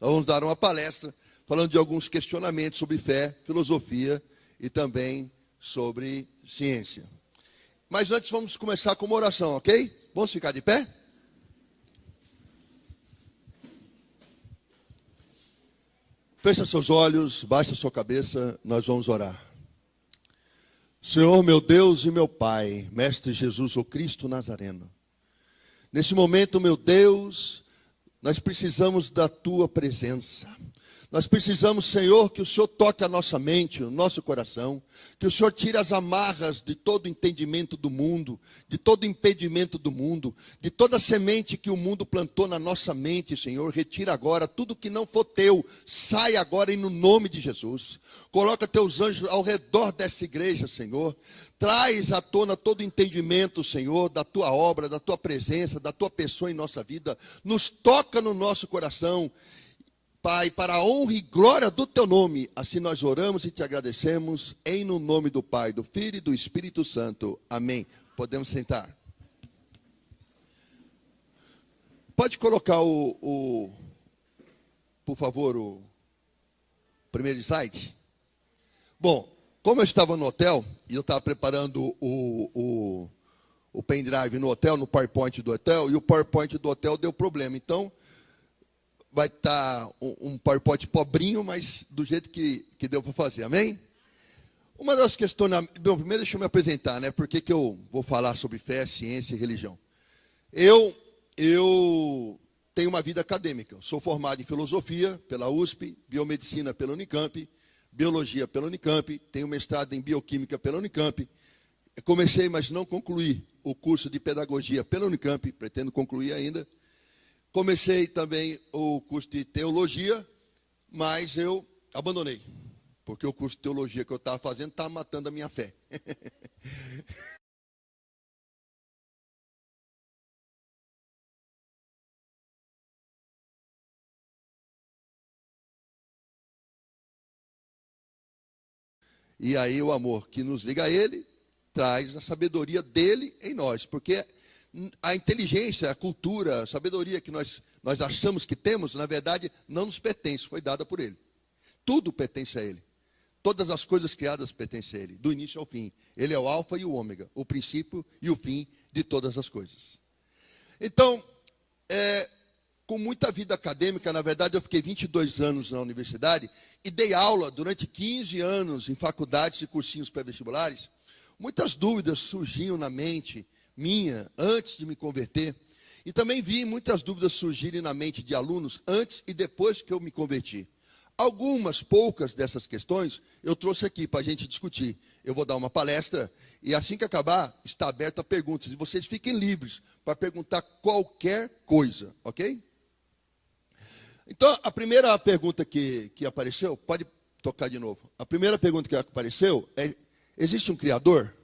Nós vamos dar uma palestra falando de alguns questionamentos sobre fé, filosofia e também sobre ciência. Mas antes vamos começar com uma oração, ok? Vamos ficar de pé? Feche seus olhos, baixe a sua cabeça, nós vamos orar. Senhor, meu Deus e meu Pai, Mestre Jesus, o Cristo Nazareno. Nesse momento, meu Deus, nós precisamos da Tua presença. Nós precisamos, Senhor, que o Senhor toque a nossa mente, o nosso coração, que o Senhor tire as amarras de todo entendimento do mundo, de todo impedimento do mundo, de toda semente que o mundo plantou na nossa mente, Senhor. Retira agora tudo que não for teu, sai agora no nome de Jesus. Coloca teus anjos ao redor dessa igreja, Senhor. Traz à tona todo entendimento, Senhor, da tua obra, da tua presença, da tua pessoa em nossa vida. Nos toca no nosso coração. Pai, para a honra e glória do Teu nome, assim nós oramos e Te agradecemos, em no nome do Pai, do Filho e do Espírito Santo. Amém. Podemos sentar. Pode colocar por favor, o primeiro slide? Bom, como eu estava no hotel, e eu estava preparando o pendrive no hotel, no PowerPoint do hotel, e o PowerPoint do hotel deu problema, então vai estar um PowerPoint pobrinho, mas do jeito que deu para fazer, amém? Uma das questões... Bom, primeiro deixa eu me apresentar, né? Por que eu vou falar sobre fé, ciência e religião? Eu tenho uma vida acadêmica. Sou formado em filosofia pela USP, biomedicina pela Unicamp, biologia pela Unicamp, tenho mestrado em bioquímica pela Unicamp. Comecei, mas não concluí o curso de pedagogia pela Unicamp, pretendo concluir ainda. Comecei também o curso de teologia, mas eu abandonei, porque o curso de teologia que eu estava fazendo estava matando a minha fé. E aí o amor que nos liga a Ele traz a sabedoria dele em nós, porque a inteligência, a cultura, a sabedoria que nós achamos que temos, na verdade, não nos pertence, foi dada por Ele. Tudo pertence a Ele. Todas as coisas criadas pertencem a Ele, do início ao fim. Ele é o alfa e o ômega, o princípio e o fim de todas as coisas. Então, com muita vida acadêmica, na verdade, eu fiquei 22 anos na universidade e dei aula durante 15 anos em faculdades e cursinhos pré-vestibulares. Muitas dúvidas surgiam na mente minha, antes de me converter, e também vi muitas dúvidas surgirem na mente de alunos antes e depois que eu me converti. Algumas, poucas dessas questões, eu trouxe aqui para a gente discutir. Eu vou dar uma palestra, e assim que acabar, está aberto a perguntas, e vocês fiquem livres para perguntar qualquer coisa, ok? Então, a primeira pergunta que apareceu, pode tocar de novo. A primeira pergunta que apareceu é, existe um Criador?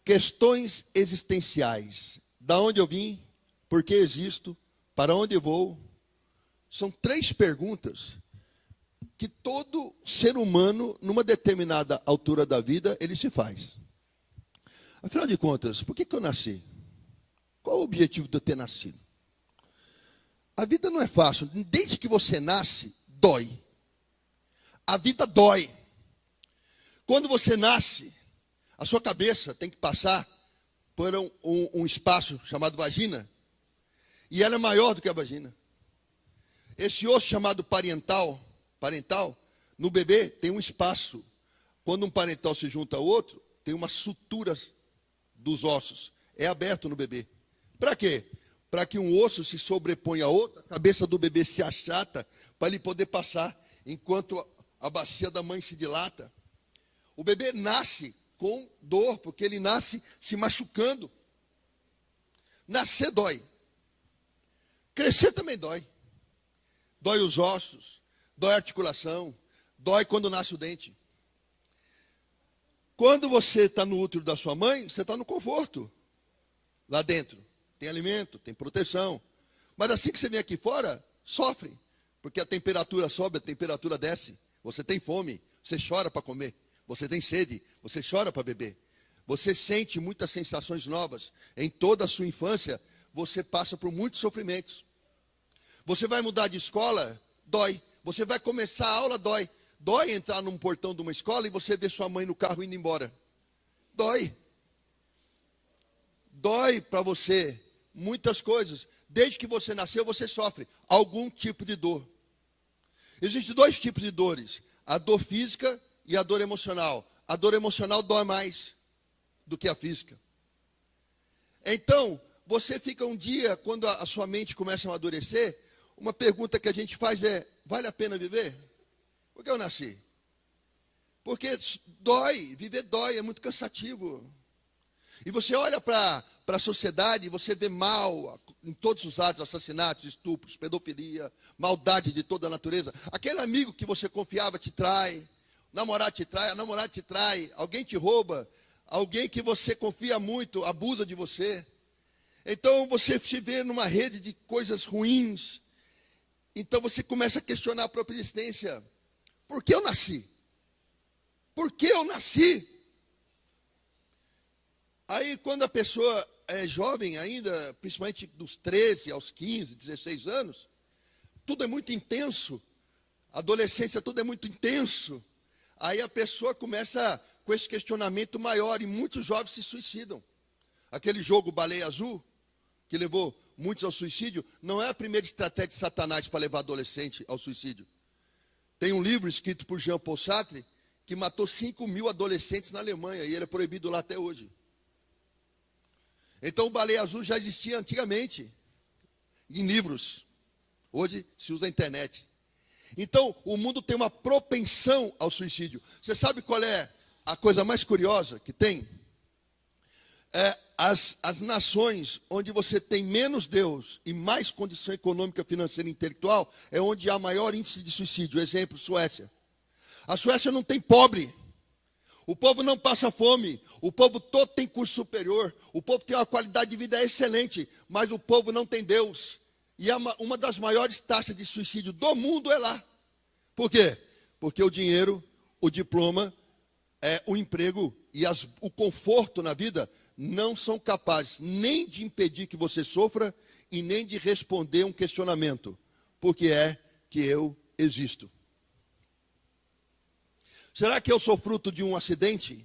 Questões existenciais. Da onde eu vim? Por que existo? Para onde eu vou? São 3 perguntas que todo ser humano, numa determinada altura da vida, ele se faz. Afinal de contas, por que eu nasci? Qual o objetivo de eu ter nascido? A vida não é fácil. Desde que você nasce, dói. A vida dói. Quando você nasce, a sua cabeça tem que passar por um espaço chamado vagina. E ela é maior do que a vagina. Esse osso chamado parental, no bebê tem um espaço. Quando um parental se junta ao outro, tem uma sutura dos ossos. É aberto no bebê. Para quê? Para que um osso se sobreponha a outro, a cabeça do bebê se achata para ele poder passar, enquanto a bacia da mãe se dilata. O bebê nasce com dor, porque ele nasce se machucando. Nascer dói. Crescer também dói. Dói os ossos, dói a articulação, dói quando nasce o dente. Quando você está no útero da sua mãe, você está no conforto. Lá dentro tem alimento, tem proteção. Mas assim que você vem aqui fora, sofre. Porque a temperatura sobe, a temperatura desce. Você tem fome, você chora para comer. Você tem sede, você chora para beber. Você sente muitas sensações novas. Em toda a sua infância, você passa por muitos sofrimentos. Você vai mudar de escola? Dói. Você vai começar a aula? Dói. Dói entrar num portão de uma escola e você ver sua mãe no carro indo embora. Dói. Dói para você muitas coisas. Desde que você nasceu, você sofre algum tipo de dor. Existem dois tipos de dores: a dor física e a dor emocional. A dor emocional dói mais do que a física. Então, você fica um dia, quando a sua mente começa a amadurecer, uma pergunta que a gente faz é: vale a pena viver? Por que eu nasci? Porque dói, viver dói, é muito cansativo. E você olha para a sociedade, você vê mal em todos os lados: assassinatos, estupros, pedofilia, maldade de toda a natureza. Aquele amigo que você confiava te trai, o namorado te trai, a namorada te trai, alguém te rouba, alguém que você confia muito abusa de você. Então você se vê numa rede de coisas ruins. Então você começa a questionar a própria existência. Por que eu nasci? Por que eu nasci? Aí, quando a pessoa é jovem ainda, principalmente dos 13 aos 15, 16 anos, tudo é muito intenso. A adolescência, tudo é muito intenso. Aí a pessoa começa com esse questionamento maior, e muitos jovens se suicidam. Aquele jogo Baleia Azul, que levou muitos ao suicídio, não é a primeira estratégia de Satanás para levar adolescente ao suicídio. Tem um livro escrito por Jean Paul Sartre, que matou 5.000 adolescentes na Alemanha, e ele é proibido lá até hoje. Então o Baleia Azul já existia antigamente, em livros. Hoje se usa a internet. Então o mundo tem uma propensão ao suicídio. Você sabe qual é a coisa mais curiosa que tem? As nações onde você tem menos Deus e mais condição econômica, financeira e intelectual, é onde há maior índice de suicídio. Exemplo, Suécia. A Suécia não tem pobre. O povo não passa fome, o povo todo tem curso superior, o povo tem uma qualidade de vida excelente, mas o povo não tem Deus. E uma das maiores taxas de suicídio do mundo é lá. Por quê? Porque o dinheiro, o diploma, o emprego e o conforto na vida não são capazes nem de impedir que você sofra e nem de responder um questionamento: por que é que eu existo? Será que eu sou fruto de um acidente?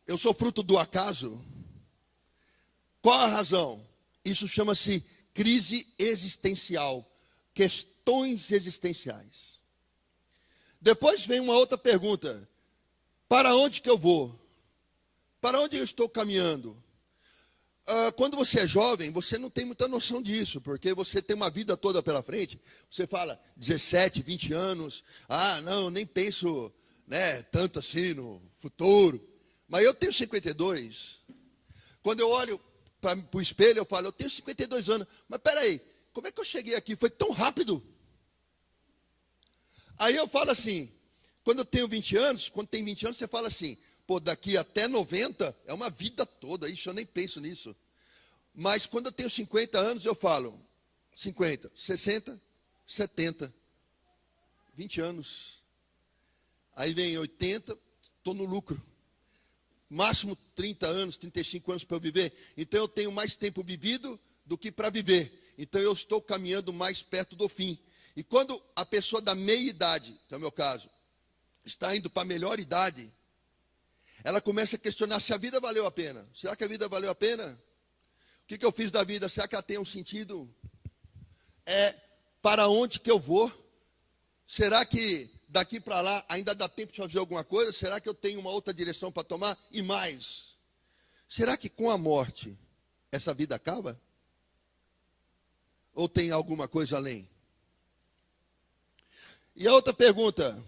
Eu sou fruto do acaso? Qual a razão? Isso chama-se crise existencial, questões existenciais. Depois vem uma outra pergunta: para onde que eu vou? Para onde eu estou caminhando? Quando você é jovem, você não tem muita noção disso, porque você tem uma vida toda pela frente. Você fala 17, 20 anos, não, nem penso, tanto assim no futuro. Mas eu tenho 52. Quando eu olho para o espelho, eu falo: eu tenho 52 anos. Mas peraí, como é que eu cheguei aqui? Foi tão rápido. Aí eu falo assim, quando eu tenho 20 anos, quando tem 20 anos, você fala assim: pô, daqui até 90 é uma vida toda, isso eu nem penso nisso. Mas quando eu tenho 50 anos, eu falo 50, 60, 70, 20 anos. Aí vem 80, estou no lucro. Máximo 30 anos, 35 anos para eu viver. Então eu tenho mais tempo vivido do que para viver. Então eu estou caminhando mais perto do fim. E quando a pessoa da meia idade, que é o meu caso, está indo para a melhor idade, ela começa a questionar se a vida valeu a pena. Será que a vida valeu a pena? O que eu fiz da vida? Será que ela tem um sentido? Para onde que eu vou? Será que daqui para lá ainda dá tempo de fazer alguma coisa? Será que eu tenho uma outra direção para tomar? E mais, será que com a morte essa vida acaba? Ou tem alguma coisa além? E a outra pergunta,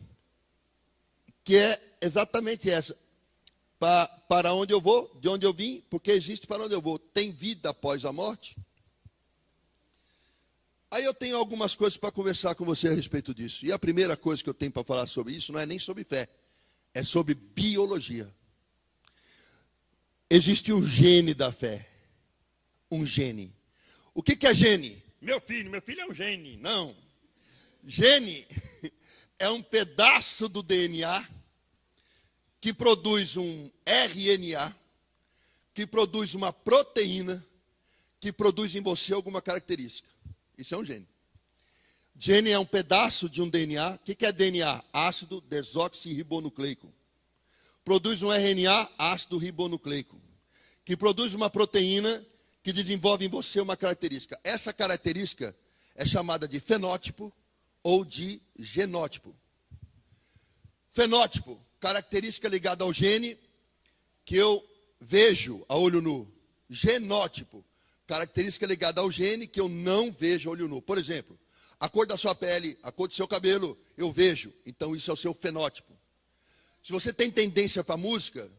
que é exatamente essa: para onde eu vou, de onde eu vim, porque existe para onde eu vou. Tem vida após a morte? Aí eu tenho algumas coisas para conversar com você a respeito disso. E a primeira coisa que eu tenho para falar sobre isso não é nem sobre fé, é sobre biologia. Existe um gene da fé. Um gene. O que é gene? Meu filho é um gene. Não. Gene é um pedaço do DNA que produz um RNA, que produz uma proteína, que produz em você alguma característica. Isso é um gene. Gene é um pedaço de um DNA. O que é DNA? Ácido desoxirribonucleico. Produz um RNA, ácido ribonucleico, que produz uma proteína que desenvolve em você uma característica. Essa característica é chamada de fenótipo ou de genótipo. Fenótipo, característica ligada ao gene que eu vejo a olho nu. Genótipo, característica ligada ao gene que eu não vejo a olho nu. Por exemplo, a cor da sua pele, a cor do seu cabelo, eu vejo. Então isso é o seu fenótipo. Se você tem tendência para música,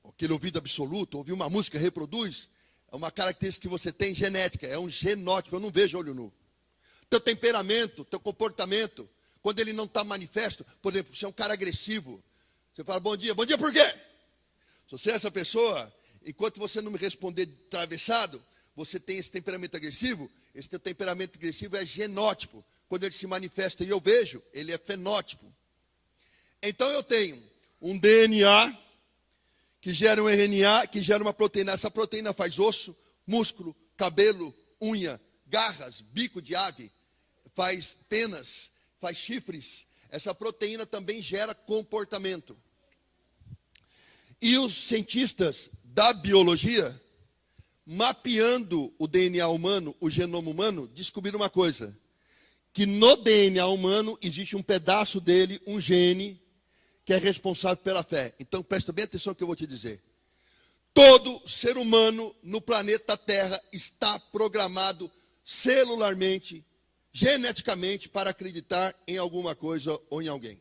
aquele ouvido absoluto, ouvir uma música, reproduz, é uma característica que você tem genética, é um genótipo, eu não vejo a olho nu. Teu temperamento, teu comportamento, quando ele não está manifesto, por exemplo, você é um cara agressivo, você fala bom dia por quê? Se você é essa pessoa, enquanto você não me responder atravessado, você tem esse temperamento agressivo, esse teu temperamento agressivo é genótipo. Quando ele se manifesta e eu vejo, ele é fenótipo. Então eu tenho um DNA que gera um RNA, que gera uma proteína. Essa proteína faz osso, músculo, cabelo, unha, garras, bico de ave, faz penas, faz chifres. Essa proteína também gera comportamento. E os cientistas da biologia, mapeando o DNA humano, o genoma humano, descobriram uma coisa, que no DNA humano existe um pedaço dele, um gene, que é responsável pela fé. Então presta bem atenção no que eu vou te dizer. Todo ser humano no planeta Terra está programado celularmente, geneticamente, para acreditar em alguma coisa ou em alguém.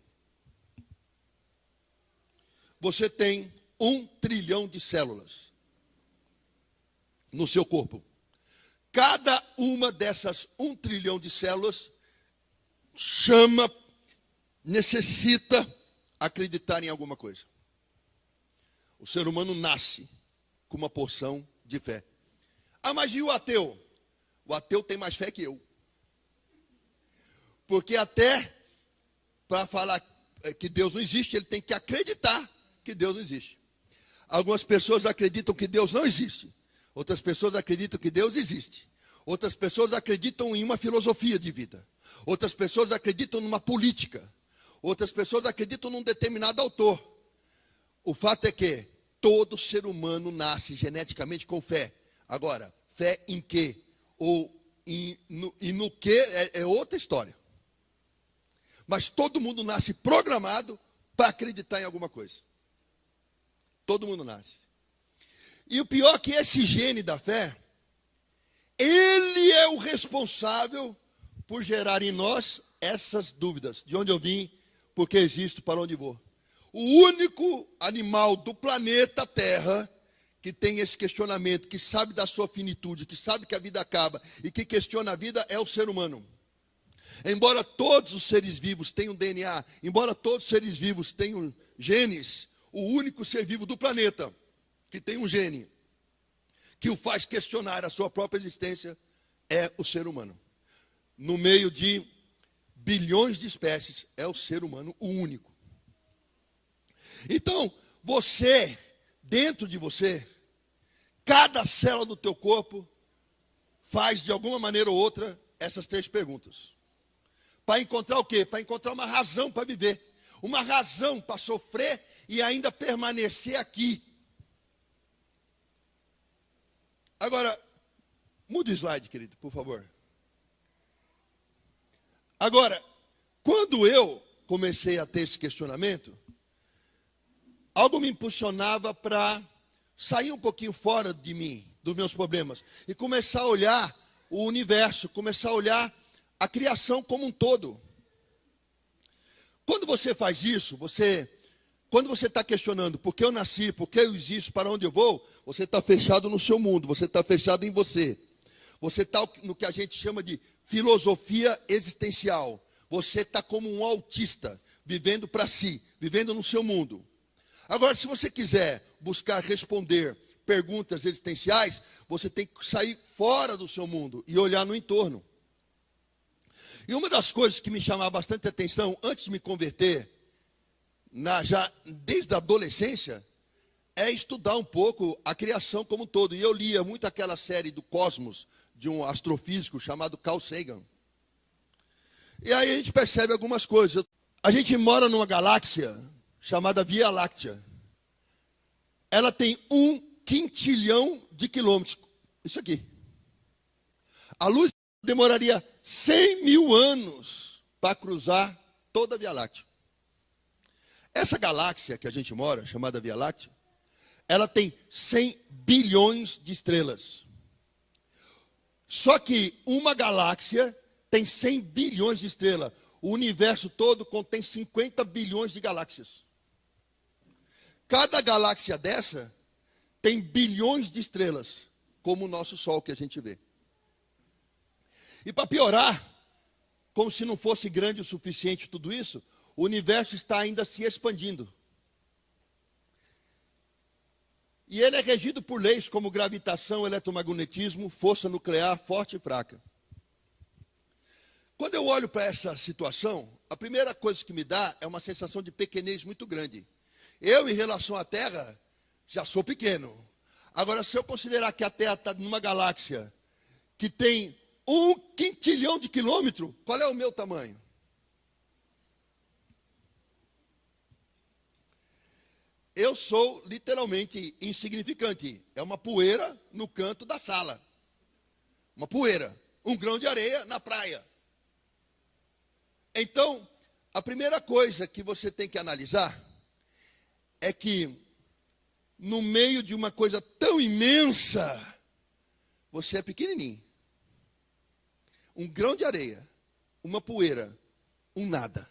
Você tem 1 trilhão de células no seu corpo. Cada uma dessas 1 trilhão de células necessita acreditar em alguma coisa. O ser humano nasce com uma porção de fé. Ah, mas e o ateu? O ateu tem mais fé que eu. Porque até para falar que Deus não existe, ele tem que acreditar que Deus não existe. Algumas pessoas acreditam que Deus não existe. Outras pessoas acreditam que Deus existe. Outras pessoas acreditam em uma filosofia de vida. Outras pessoas acreditam numa política. Outras pessoas acreditam num determinado autor. O fato é que todo ser humano nasce geneticamente com fé. Agora, fé em quê? Ou no quê é outra história. Mas todo mundo nasce programado para acreditar em alguma coisa. Todo mundo nasce. E o pior é que esse gene da fé, ele é o responsável por gerar em nós essas dúvidas. De onde eu vim, por que existo, para onde vou. O único animal do planeta Terra que tem esse questionamento, que sabe da sua finitude, que sabe que a vida acaba e que questiona a vida é o ser humano. Embora todos os seres vivos tenham DNA, embora todos os seres vivos tenham genes, o único ser vivo do planeta que tem um gene que o faz questionar a sua própria existência é o ser humano. No meio de bilhões de espécies, é o ser humano o único. Então, você, dentro de você, cada célula do teu corpo faz de alguma maneira ou outra essas 3 perguntas. Para encontrar o quê? Para encontrar uma razão para viver. Uma razão para sofrer e ainda permanecer aqui. Agora, muda o slide, querido, por favor. Agora, quando eu comecei a ter esse questionamento, algo me impulsionava para sair um pouquinho fora de mim, dos meus problemas, e começar a olhar o universo, começar a olhar a criação como um todo. Quando você faz isso, quando você está questionando por que eu nasci, por que eu existo, para onde eu vou, você está fechado no seu mundo, você está fechado em você. Você está no que a gente chama de filosofia existencial. Você está como um autista, vivendo para si, vivendo no seu mundo. Agora, se você quiser buscar responder perguntas existenciais, você tem que sair fora do seu mundo e olhar no entorno. E uma das coisas que me chamava bastante atenção antes de me converter, já desde a adolescência, é estudar um pouco a criação como um todo. E eu lia muito aquela série do Cosmos, de um astrofísico chamado Carl Sagan. E aí a gente percebe algumas coisas. A gente mora numa galáxia chamada Via Láctea. Ela tem 1/5 de quilômetros. Isso aqui. A luz demoraria 100 mil anos para cruzar toda a Via Láctea. Essa galáxia que a gente mora, chamada Via Láctea, ela tem 100 bilhões de estrelas. Só que uma galáxia tem 100 bilhões de estrelas. O universo todo contém 50 bilhões de galáxias. Cada galáxia dessa tem bilhões de estrelas, como o nosso Sol que a gente vê. E para piorar, como se não fosse grande o suficiente tudo isso, o universo está ainda se expandindo. E ele é regido por leis como gravitação, eletromagnetismo, força nuclear forte e fraca. Quando eu olho para essa situação, a primeira coisa que me dá é uma sensação de pequenez muito grande. Eu, em relação à Terra, já sou pequeno. Agora, se eu considerar que a Terra está numa galáxia que tem 1/5 de quilômetro, qual é o meu tamanho? Eu sou literalmente insignificante. É uma poeira no canto da sala. Uma poeira. Um grão de areia na praia. Então, a primeira coisa que você tem que analisar é que, no meio de uma coisa tão imensa, você é pequenininho. Um grão de areia, uma poeira, um nada.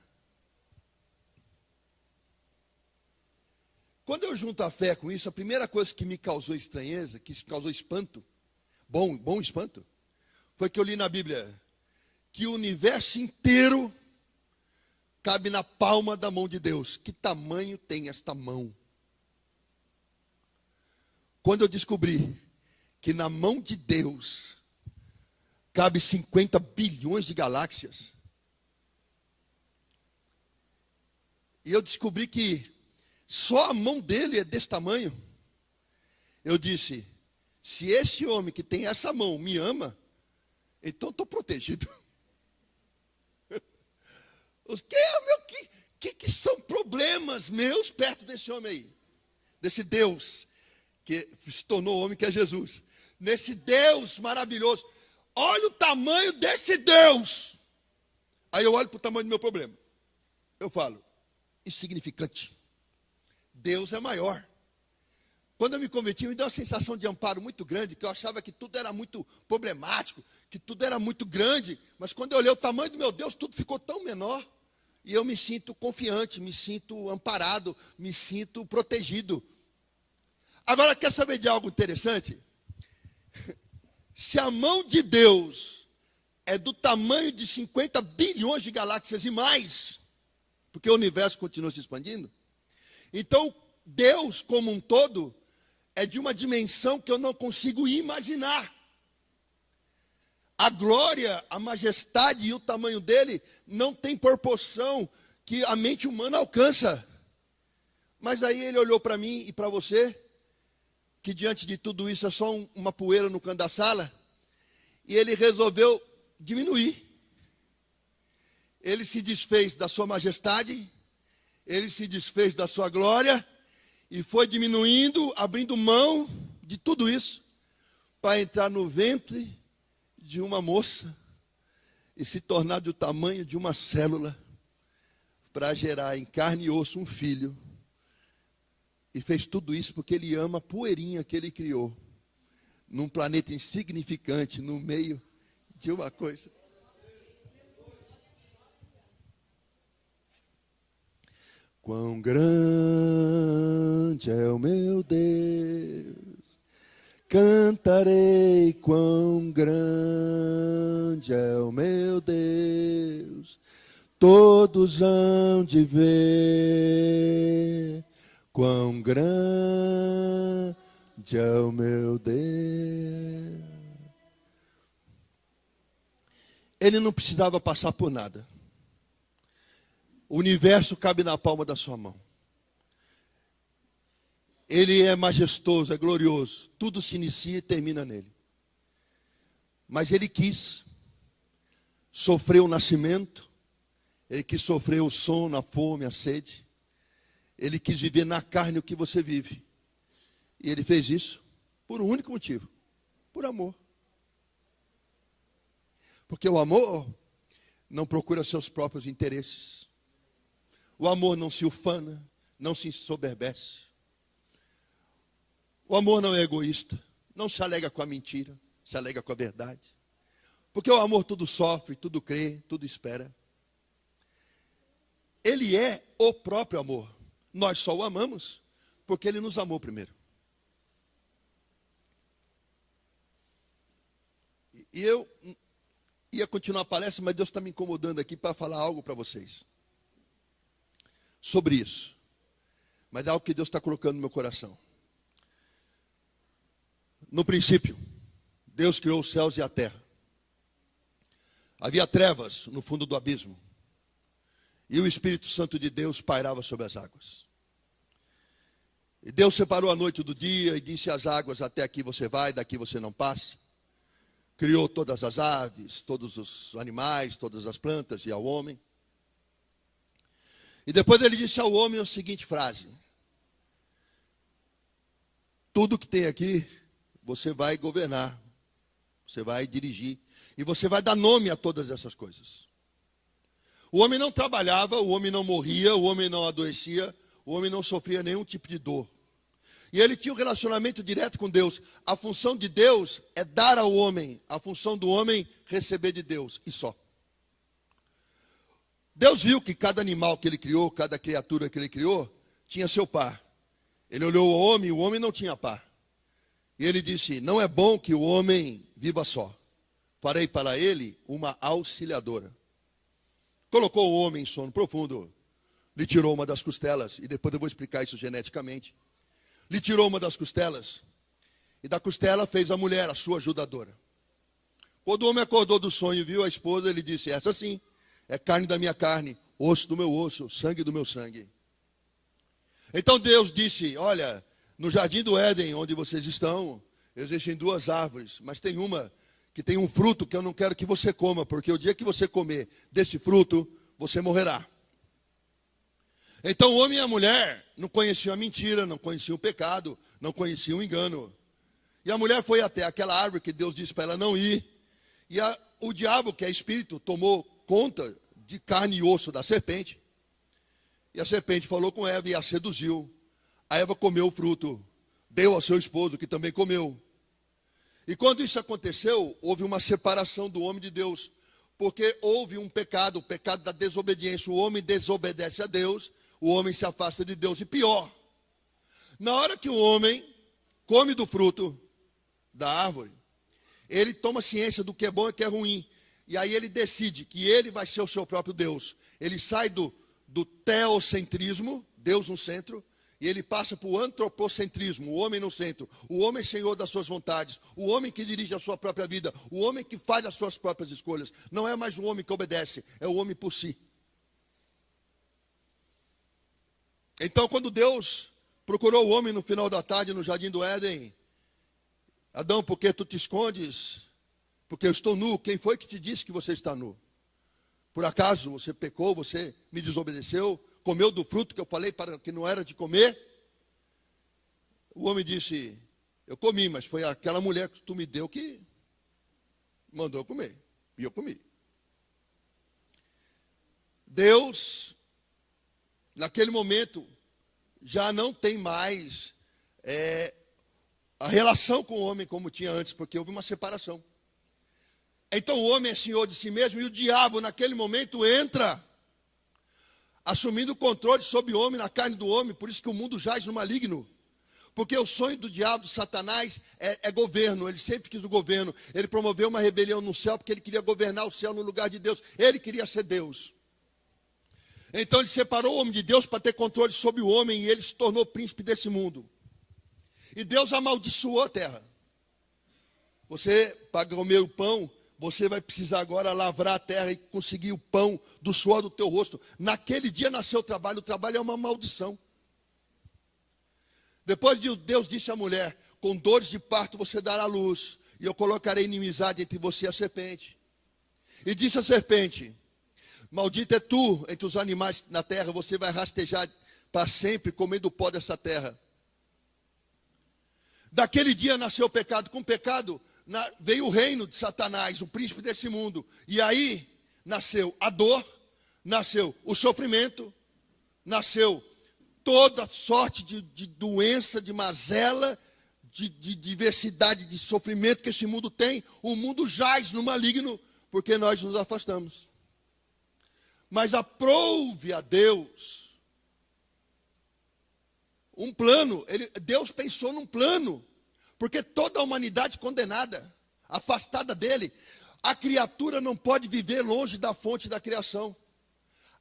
Quando eu junto a fé com isso, a primeira coisa que me causou estranheza, que causou espanto, bom espanto, foi que eu li na Bíblia que o universo inteiro cabe na palma da mão de Deus. Que tamanho tem esta mão? Quando eu descobri que na mão de Deus cabe 50 bilhões de galáxias, e eu descobri que só a mão dele é desse tamanho, eu disse, se esse homem que tem essa mão me ama, então estou protegido. Que são problemas meus perto desse homem aí? Desse Deus que se tornou homem, que é Jesus. Nesse Deus maravilhoso. Olha o tamanho desse Deus. Aí eu olho para o tamanho do meu problema. Eu falo, insignificante. Deus é maior. Quando eu me converti, me deu uma sensação de amparo muito grande, que eu achava que tudo era muito problemático, que tudo era muito grande, mas quando eu olhei o tamanho do meu Deus, tudo ficou tão menor, e eu me sinto confiante, me sinto amparado, me sinto protegido. Agora, quer saber de algo interessante? Se a mão de Deus é do tamanho de 50 bilhões de galáxias e mais, porque o universo continua se expandindo, então Deus como um todo é de uma dimensão que eu não consigo imaginar. A glória, a majestade e o tamanho dele não tem proporção que a mente humana alcança. Mas aí ele olhou para mim e para você, que diante de tudo isso é só uma poeira no canto da sala, e ele resolveu diminuir. Ele se desfez da sua majestade, ele se desfez da sua glória, e foi diminuindo, abrindo mão de tudo isso, para entrar no ventre de uma moça e se tornar do tamanho de uma célula, para gerar em carne e osso um filho. E fez tudo isso porque ele ama a poeirinha que ele criou, num planeta insignificante, no meio de uma coisa. Quão grande é o meu Deus, cantarei quão grande é o meu Deus, todos hão de ver quão grande é o meu Deus. Ele não precisava passar por nada. O universo cabe na palma da sua mão. Ele é majestoso, é glorioso. Tudo se inicia e termina nele. Mas ele quis sofrer o nascimento, ele quis sofrer o sono, a fome, a sede. Ele quis viver na carne o que você vive. E ele fez isso por um único motivo: por amor. Porque o amor não procura seus próprios interesses. O amor não se ufana, não se ensoberbece. O amor não é egoísta, não se alega com a mentira, se alega com a verdade. Porque o amor tudo sofre, tudo crê, tudo espera. Ele é o próprio amor. Nós só o amamos porque ele nos amou primeiro. E eu ia continuar a palestra, mas Deus está me incomodando aqui para falar algo para vocês sobre isso. Mas é algo que Deus está colocando no meu coração. No princípio, Deus criou os céus e a terra. Havia trevas no fundo do abismo. E o Espírito Santo de Deus pairava sobre as águas. E Deus separou a noite do dia e disse às águas: até aqui você vai, daqui você não passa. Criou todas as aves, todos os animais, todas as plantas e ao homem. E depois ele disse ao homem a seguinte frase: tudo que tem aqui, você vai governar, você vai dirigir, e você vai dar nome a todas essas coisas. O homem não trabalhava, o homem não morria, o homem não adoecia, o homem não sofria nenhum tipo de dor. E ele tinha um relacionamento direto com Deus. A função de Deus é dar ao homem, a função do homem receber de Deus, e só. Deus viu que cada animal que ele criou, cada criatura que ele criou, tinha seu par. Ele olhou o homem não tinha par. E ele disse: não é bom que o homem viva só. Farei para ele uma auxiliadora. Colocou o homem em sono profundo, lhe tirou uma das costelas, e depois eu vou explicar isso geneticamente. Lhe tirou uma das costelas, e da costela fez a mulher, a sua ajudadora. Quando o homem acordou do sonho e viu a esposa, ele disse: essa sim, é carne da minha carne, osso do meu osso, sangue do meu sangue. Então Deus disse: olha, no jardim do Éden, onde vocês estão, existem duas árvores, mas tem uma que tem um fruto que eu não quero que você coma, porque o dia que você comer desse fruto, você morrerá. Então o homem e a mulher não conheciam a mentira, não conheciam o pecado, não conheciam o engano. E a mulher foi até aquela árvore que Deus disse para ela não ir. E o diabo, que é espírito, tomou conta de carne e osso da serpente. E a serpente falou com Eva e a seduziu. A Eva comeu o fruto, deu ao seu esposo, que também comeu. E quando isso aconteceu, houve uma separação do homem de Deus. Porque houve um pecado, o pecado da desobediência. O homem desobedece a Deus, o homem se afasta de Deus. E pior, na hora que o homem come do fruto da árvore, ele toma ciência do que é bom e do que é ruim. E aí ele decide que ele vai ser o seu próprio Deus. Ele sai do teocentrismo, Deus no centro, e ele passa para o antropocentrismo, o homem no centro. O homem senhor das suas vontades, o homem que dirige a sua própria vida, o homem que faz as suas próprias escolhas. Não é mais o homem que obedece, é o homem por si. Então, quando Deus procurou o homem no final da tarde no jardim do Éden: Adão, por que tu te escondes? Porque eu estou nu. Quem foi que te disse que você está nu? Por acaso você pecou, você me desobedeceu, comeu do fruto que eu falei para que não era de comer? O homem disse: eu comi, mas foi aquela mulher que tu me deu que mandou eu comer, e eu comi. Deus, naquele momento, já não tem mais a relação com o homem como tinha antes, porque houve uma separação. Então o homem é senhor de si mesmo, e o diabo naquele momento entra, assumindo o controle sobre o homem, na carne do homem. Por isso que o mundo jaz no maligno. Porque o sonho do diabo, do Satanás, é governo. Ele sempre quis o governo. Ele promoveu uma rebelião no céu, porque ele queria governar o céu no lugar de Deus. Ele queria ser Deus. Então ele separou o homem de Deus para ter controle sobre o homem, e ele se tornou príncipe desse mundo. E Deus amaldiçoou a terra. Você, para comer o pão, você vai precisar agora lavrar a terra e conseguir o pão do suor do teu rosto. Naquele dia nasceu o trabalho é uma maldição. Depois Deus disse à mulher: com dores de parto você dará luz, e eu colocarei inimizade entre você e a serpente. E disse a serpente: maldito é tu entre os animais na terra, você vai rastejar para sempre, comendo o pó dessa terra. Daquele dia nasceu o pecado. Com o pecado veio o reino de Satanás, o príncipe desse mundo. E aí nasceu a dor, nasceu o sofrimento, nasceu toda sorte de doença, de mazela, de diversidade de sofrimento que esse mundo tem. O mundo jaz no maligno, porque nós nos afastamos. Mas aprouve a Deus um plano. Deus pensou num plano, porque toda a humanidade condenada, afastada dele. A criatura não pode viver longe da fonte da criação.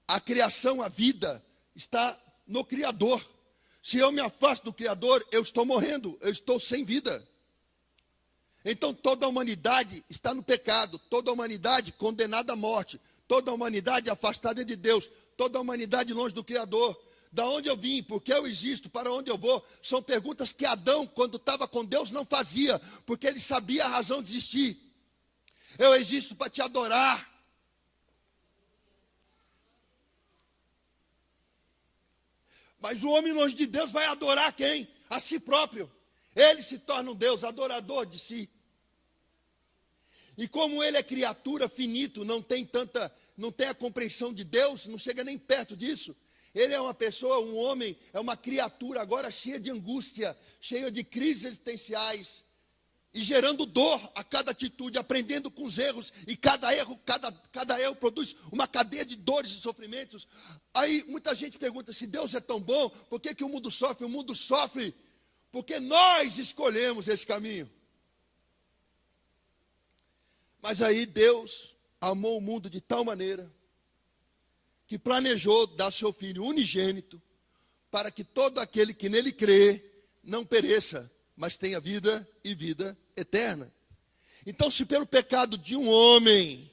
A criação, a vida, está no Criador. Se eu me afasto do Criador, eu estou morrendo, eu estou sem vida. Então toda a humanidade está no pecado, toda a humanidade condenada à morte, toda a humanidade afastada de Deus, toda a humanidade longe do Criador. Da onde eu vim, por que eu existo, para onde eu vou, são perguntas que Adão, quando estava com Deus, não fazia, porque ele sabia a razão de existir. Eu existo para te adorar. Mas o homem longe de Deus vai adorar quem? A si próprio. Ele se torna um Deus, adorador de si. E como ele é criatura, finito, não tem a compreensão de Deus, não chega nem perto disso. Ele é uma pessoa, um homem, é uma criatura agora cheia de angústia, cheia de crises existenciais, e gerando dor a cada atitude, aprendendo com os erros, e cada erro produz uma cadeia de dores e sofrimentos. Aí muita gente pergunta: se Deus é tão bom, por que o mundo sofre? O mundo sofre porque nós escolhemos esse caminho. Mas aí Deus amou o mundo de tal maneira que planejou dar seu Filho unigênito, para que todo aquele que nele crê não pereça, mas tenha vida e vida eterna. Então, se pelo pecado de um homem,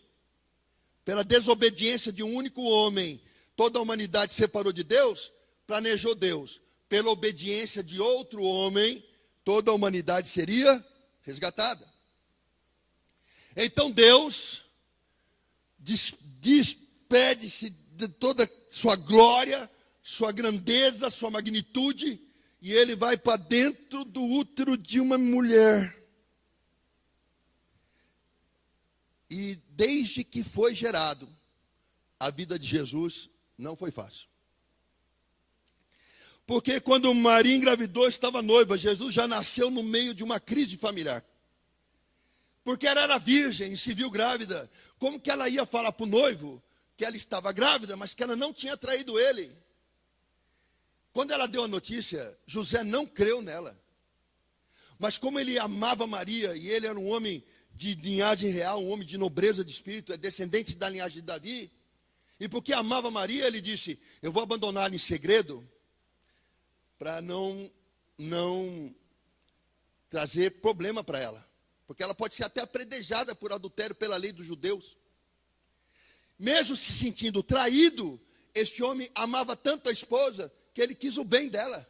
pela desobediência de um único homem, toda a humanidade se separou de Deus, planejou Deus, pela obediência de outro homem, toda a humanidade seria resgatada. Então Deus despede-se de toda sua glória, sua grandeza, sua magnitude, e ele vai para dentro do útero de uma mulher. E desde que foi gerado, a vida de Jesus não foi fácil. Porque quando Maria engravidou, estava noiva, Jesus já nasceu no meio de uma crise familiar. Porque ela era virgem e se viu grávida. Como que ela ia falar para o noivo que ela estava grávida, mas que ela não tinha traído ele? Quando ela deu a notícia, José não creu nela. Mas como ele amava Maria, e ele era um homem de linhagem real, um homem de nobreza de espírito, é descendente da linhagem de Davi, e porque amava Maria, ele disse: eu vou abandoná-la em segredo, para não trazer problema para ela. Porque ela pode ser até apredejada por adultério pela lei dos judeus. Mesmo se sentindo traído, este homem amava tanto a esposa que ele quis o bem dela.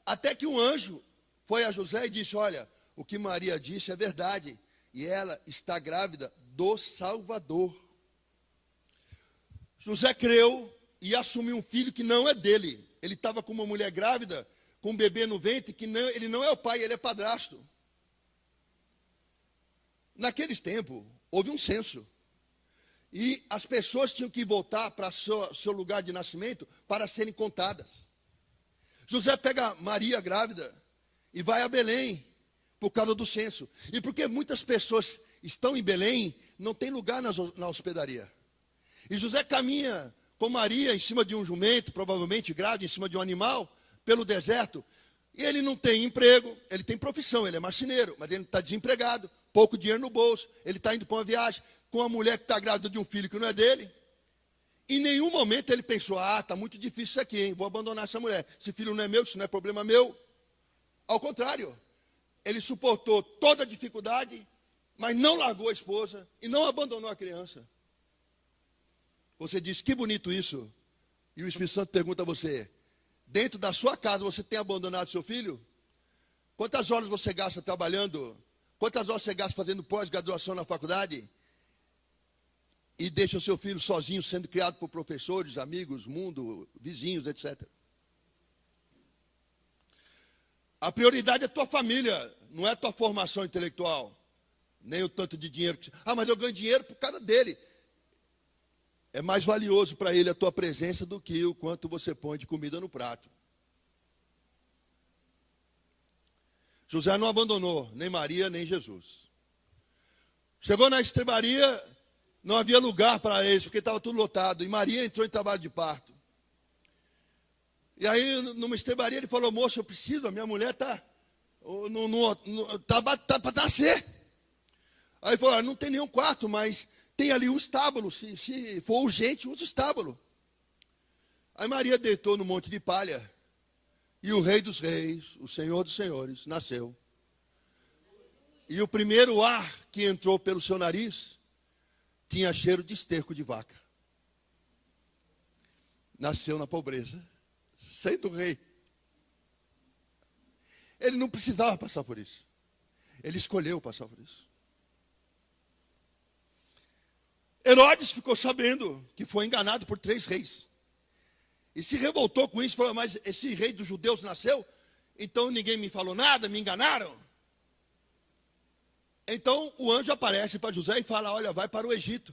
Até que um anjo foi a José e disse: olha, o que Maria disse é verdade, e ela está grávida do Salvador. José creu e assumiu um filho que não é dele. Ele estava com uma mulher grávida, com um bebê no ventre, que não, ele não é o pai, ele é padrasto. Naqueles tempos, houve um censo. E as pessoas tinham que voltar para seu lugar de nascimento para serem contadas. José pega Maria grávida e vai a Belém por causa do censo. E porque muitas pessoas estão em Belém, não tem lugar na hospedaria. E José caminha com Maria em cima de um jumento, provavelmente grávida, em cima de um animal, pelo deserto. E ele não tem emprego, ele tem profissão, ele é marceneiro, mas ele está desempregado, pouco dinheiro no bolso, ele está indo para uma viagem com uma mulher que está grávida de um filho que não é dele. Em nenhum momento ele pensou: está muito difícil isso aqui, hein? Vou abandonar essa mulher. Esse filho não é meu, isso não é problema meu. Ao contrário, ele suportou toda a dificuldade, mas não largou a esposa e não abandonou a criança. Você diz: que bonito isso. E o Espírito Santo pergunta a você: dentro da sua casa você tem abandonado seu filho? Quantas horas você gasta trabalhando Quantas horas você gasta fazendo pós-graduação na faculdade e deixa o seu filho sozinho, sendo criado por professores, amigos, mundo, vizinhos, etc. A prioridade é a tua família, não é a tua formação intelectual, nem o tanto de dinheiro. Mas eu ganho dinheiro por causa dele. É mais valioso para ele a tua presença do que o quanto você põe de comida no prato. José não abandonou nem Maria, nem Jesus. Chegou na estrebaria, não havia lugar para eles, porque estava tudo lotado. E Maria entrou em trabalho de parto. E aí, numa estrebaria, ele falou: moço, eu preciso, a minha mulher está para nascer. Aí ele falou: não tem nenhum quarto, mas tem ali um estábulo. Se for urgente, usa o estábulo. Aí Maria deitou no monte de palha. E o Rei dos Reis, o Senhor dos Senhores, nasceu. E o primeiro ar que entrou pelo seu nariz tinha cheiro de esterco de vaca. Nasceu na pobreza, sendo rei. Ele não precisava passar por isso. Ele escolheu passar por isso. Herodes ficou sabendo que foi enganado por 3 reis. E se revoltou com isso, falou: mas esse rei dos judeus nasceu, então ninguém me falou nada, me enganaram. Então o anjo aparece para José e fala: olha, vai para o Egito,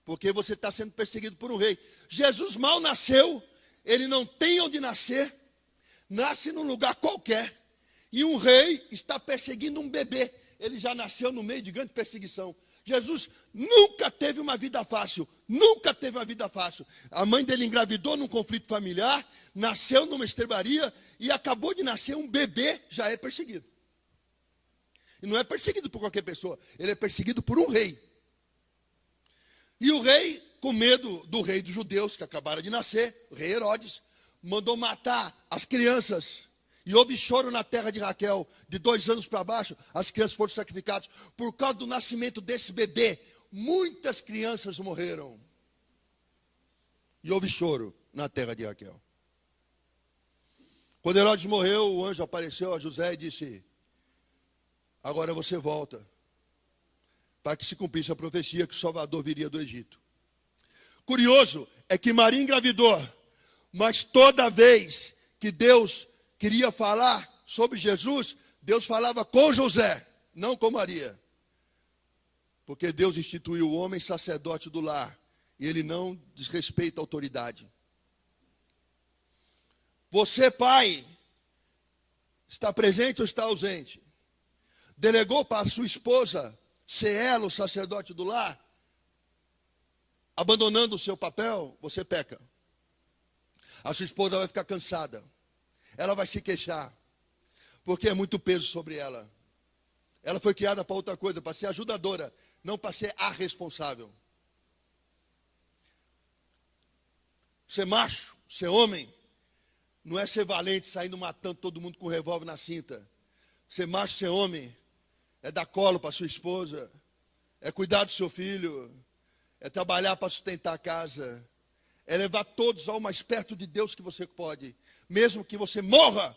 porque você está sendo perseguido por um rei. Jesus mal nasceu, ele não tem onde nascer, nasce num lugar qualquer, e um rei está perseguindo um bebê. Ele já nasceu no meio de grande perseguição. Jesus nunca teve uma vida fácil, nunca teve uma vida fácil. A mãe dele engravidou num conflito familiar, nasceu numa estrebaria e acabou de nascer um bebê, já é perseguido. E não é perseguido por qualquer pessoa, ele é perseguido por um rei. E o rei, com medo do rei dos judeus, que acabara de nascer, o rei Herodes, mandou matar as crianças. E houve choro na terra de Raquel, de 2 anos para baixo, as crianças foram sacrificadas. Por causa do nascimento desse bebê, muitas crianças morreram. E houve choro na terra de Raquel. Quando Herodes morreu, o anjo apareceu a José e disse: agora você volta, para que se cumprisse a profecia que o Salvador viria do Egito. Curioso é que Maria engravidou, mas toda vez que Deus queria falar sobre Jesus, Deus falava com José, não com Maria. Porque Deus instituiu o homem sacerdote do lar, e ele não desrespeita a autoridade. Você, pai, está presente ou está ausente? Delegou para a sua esposa ser ela o sacerdote do lar? Abandonando o seu papel, você peca. A sua esposa vai ficar cansada. Ela vai se queixar, porque é muito peso sobre ela. Ela foi criada para outra coisa, para ser ajudadora, não para ser a responsável. Ser macho, ser homem, não é ser valente, saindo matando todo mundo com revólver na cinta. Ser macho, ser homem, é dar colo para sua esposa, é cuidar do seu filho, é trabalhar para sustentar a casa, é levar todos ao mais perto de Deus que você pode, mesmo que você morra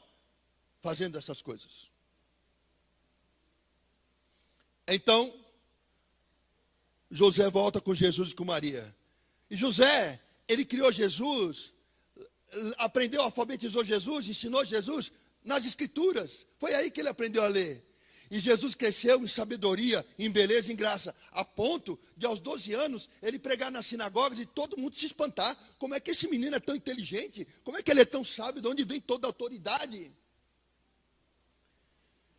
fazendo essas coisas. Então, José volta com Jesus e com Maria. E José, ele criou Jesus, aprendeu, alfabetizou Jesus, ensinou Jesus nas Escrituras. Foi aí que ele aprendeu a ler. E Jesus cresceu em sabedoria, em beleza, em graça, a ponto de aos 12 anos ele pregar nas sinagogas e todo mundo se espantar. Como é que esse menino é tão inteligente? Como é que ele é tão sábio? De onde vem toda a autoridade?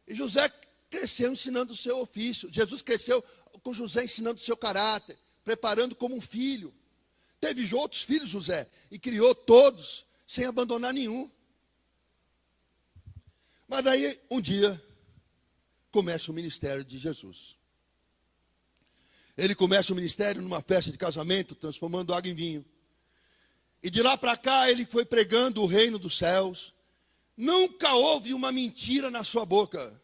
E José cresceu ensinando o seu ofício. Jesus cresceu com José ensinando o seu caráter, preparando como um filho. Teve outros filhos, José, e criou todos, sem abandonar nenhum. Mas daí, um dia, começa o ministério de Jesus. Ele começa o ministério numa festa de casamento, transformando água em vinho. E de lá para cá ele foi pregando o reino dos céus. Nunca houve uma mentira na sua boca.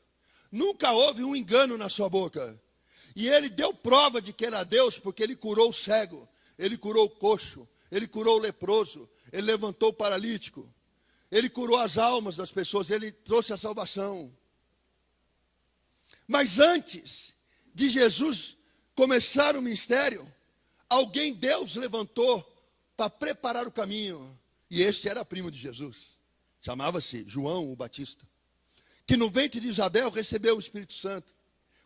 Nunca houve um engano na sua boca. E ele deu prova de que era Deus, porque ele curou o cego, ele curou o coxo, ele curou o leproso, ele levantou o paralítico, ele curou as almas das pessoas, ele trouxe a salvação. Mas antes de Jesus começar o ministério, Deus levantou para preparar o caminho. E este era primo de Jesus. Chamava-se João o Batista. Que no ventre de Isabel recebeu o Espírito Santo.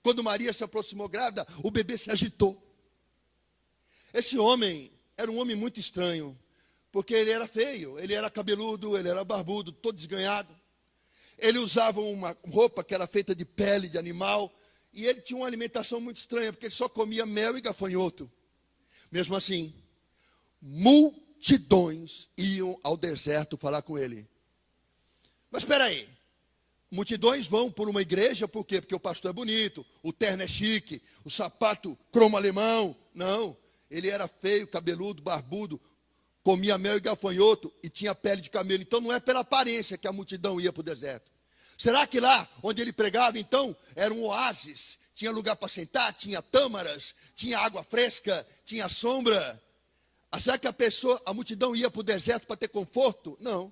Quando Maria se aproximou grávida, o bebê se agitou. Esse homem era um homem muito estranho, porque ele era feio, ele era cabeludo, ele era barbudo, todo desganhado. Ele usava uma roupa que era feita de pele de animal, e ele tinha uma alimentação muito estranha, porque ele só comia mel e gafanhoto. Mesmo assim, multidões iam ao deserto falar com ele. Mas espera aí, multidões vão por uma igreja, por quê? Porque o pastor é bonito, o terno é chique, o sapato cromo alemão. Não, ele era feio, cabeludo, barbudo, comia mel e gafanhoto e tinha pele de camelo. Então não é pela aparência que a multidão ia para o deserto. Será que lá onde ele pregava, então, era um oásis? Tinha lugar para sentar, tinha tâmaras, tinha água fresca, tinha sombra? Será que a multidão ia para o deserto para ter conforto? Não.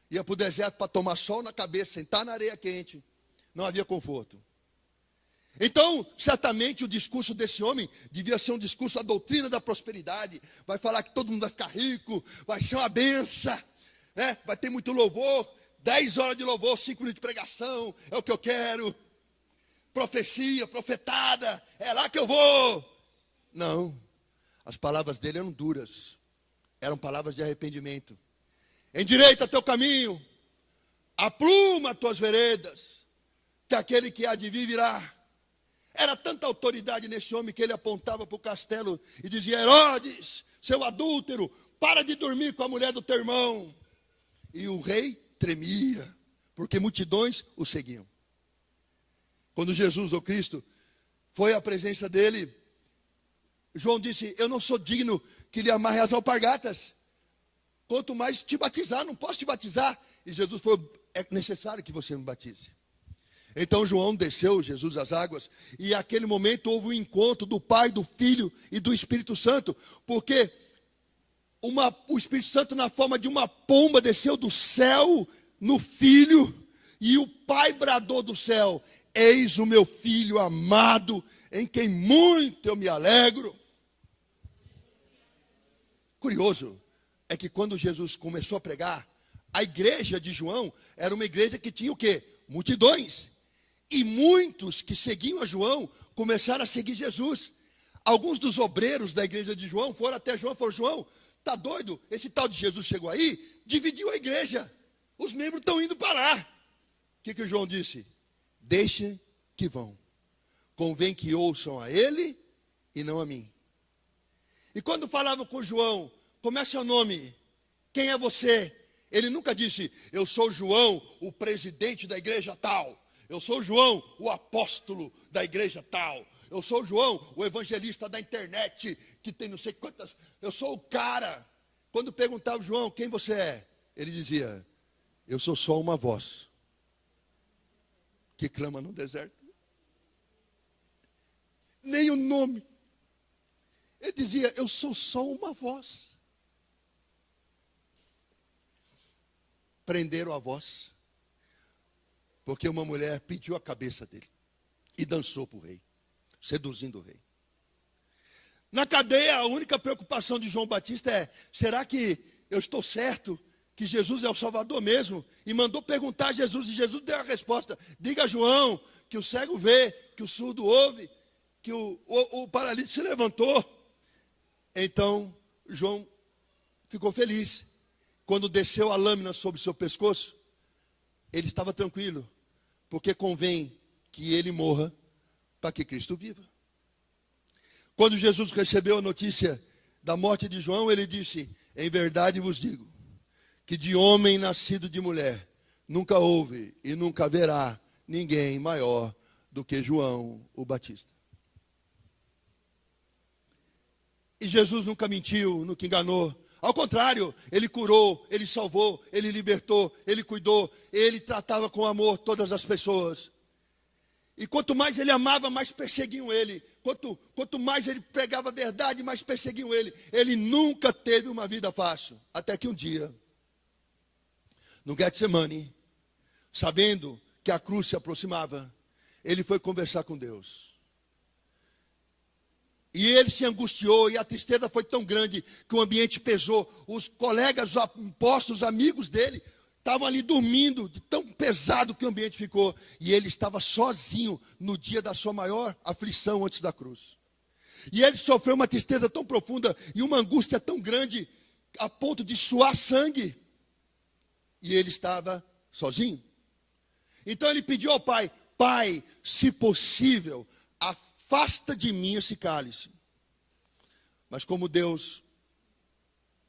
Ia para o deserto para tomar sol na cabeça, sentar na areia quente. Não havia conforto. Então, certamente o discurso desse homem devia ser um discurso da doutrina da prosperidade. Vai falar que todo mundo vai ficar rico, vai ser uma benção, né? Vai ter muito louvor, 10 horas de louvor, 5 minutos de pregação, é o que eu quero. Profecia, profetada, é lá que eu vou. Não, as palavras dele eram duras, eram palavras de arrependimento. Endireita teu caminho, apruma tuas veredas, que aquele que há de vir virá. Era tanta autoridade nesse homem que ele apontava para o castelo e dizia: Herodes, seu adúltero, para de dormir com a mulher do teu irmão. E o rei tremia, porque multidões o seguiam. Quando Jesus, o Cristo, foi à presença dele, João disse: eu não sou digno que lhe amarre as alpargatas, quanto mais te batizar, não posso te batizar. E Jesus falou: é necessário que você me batize. Então João desceu, Jesus, às águas, e naquele momento houve um encontro do Pai, do Filho e do Espírito Santo, porque o Espírito Santo, na forma de uma pomba, desceu do céu no Filho, e o Pai bradou do céu: eis o meu Filho amado, em quem muito eu me alegro. Curioso é que quando Jesus começou a pregar, a igreja de João era uma igreja que tinha o quê? Multidões. E muitos que seguiam a João começaram a seguir Jesus. Alguns dos obreiros da igreja de João foram até João e falaram: João, tá doido? Esse tal de Jesus chegou aí, dividiu a igreja. Os membros estão indo para lá. O que o João disse? Deixem que vão. Convém que ouçam a ele e não a mim. E quando falavam com João: como é seu nome? Quem é você? Ele nunca disse: eu sou João, o presidente da igreja tal. Eu sou João, o apóstolo da igreja tal. Eu sou João, o evangelista da internet, que tem não sei quantas. Eu sou o cara. Quando perguntava: João, quem você é? Ele dizia: eu sou só uma voz que clama no deserto. Nem o nome. Ele dizia: eu sou só uma voz. Prenderam a voz, porque uma mulher pediu a cabeça dele e dançou para o rei, seduzindo o rei. Na cadeia, a única preocupação de João Batista é: será que eu estou certo que Jesus é o Salvador mesmo? E mandou perguntar a Jesus, e Jesus deu a resposta: diga a João que o cego vê, que o surdo ouve, que o paralítico se levantou. Então João ficou feliz. Quando desceu a lâmina sobre o seu pescoço, ele estava tranquilo, porque convém que ele morra para que Cristo viva. Quando Jesus recebeu a notícia da morte de João, ele disse: em verdade vos digo, que de homem nascido de mulher, nunca houve e nunca haverá ninguém maior do que João o Batista. E Jesus nunca mentiu, nunca enganou. Ao contrário, ele curou, ele salvou, ele libertou, ele cuidou, ele tratava com amor todas as pessoas. E quanto mais ele amava, mais perseguiam ele. Quanto mais ele pregava a verdade, mais perseguiam ele. Ele nunca teve uma vida fácil. Até que um dia, no Getsemane, sabendo que a cruz se aproximava, ele foi conversar com Deus. E ele se angustiou, e a tristeza foi tão grande que o ambiente pesou. Os colegas, os apóstolos, amigos dele, estavam ali dormindo, de tão pesado que o ambiente ficou. E ele estava sozinho no dia da sua maior aflição antes da cruz. E ele sofreu uma tristeza tão profunda e uma angústia tão grande, a ponto de suar sangue. E ele estava sozinho. Então ele pediu ao Pai: Pai, se possível, afasta de mim esse cálice. Mas como Deus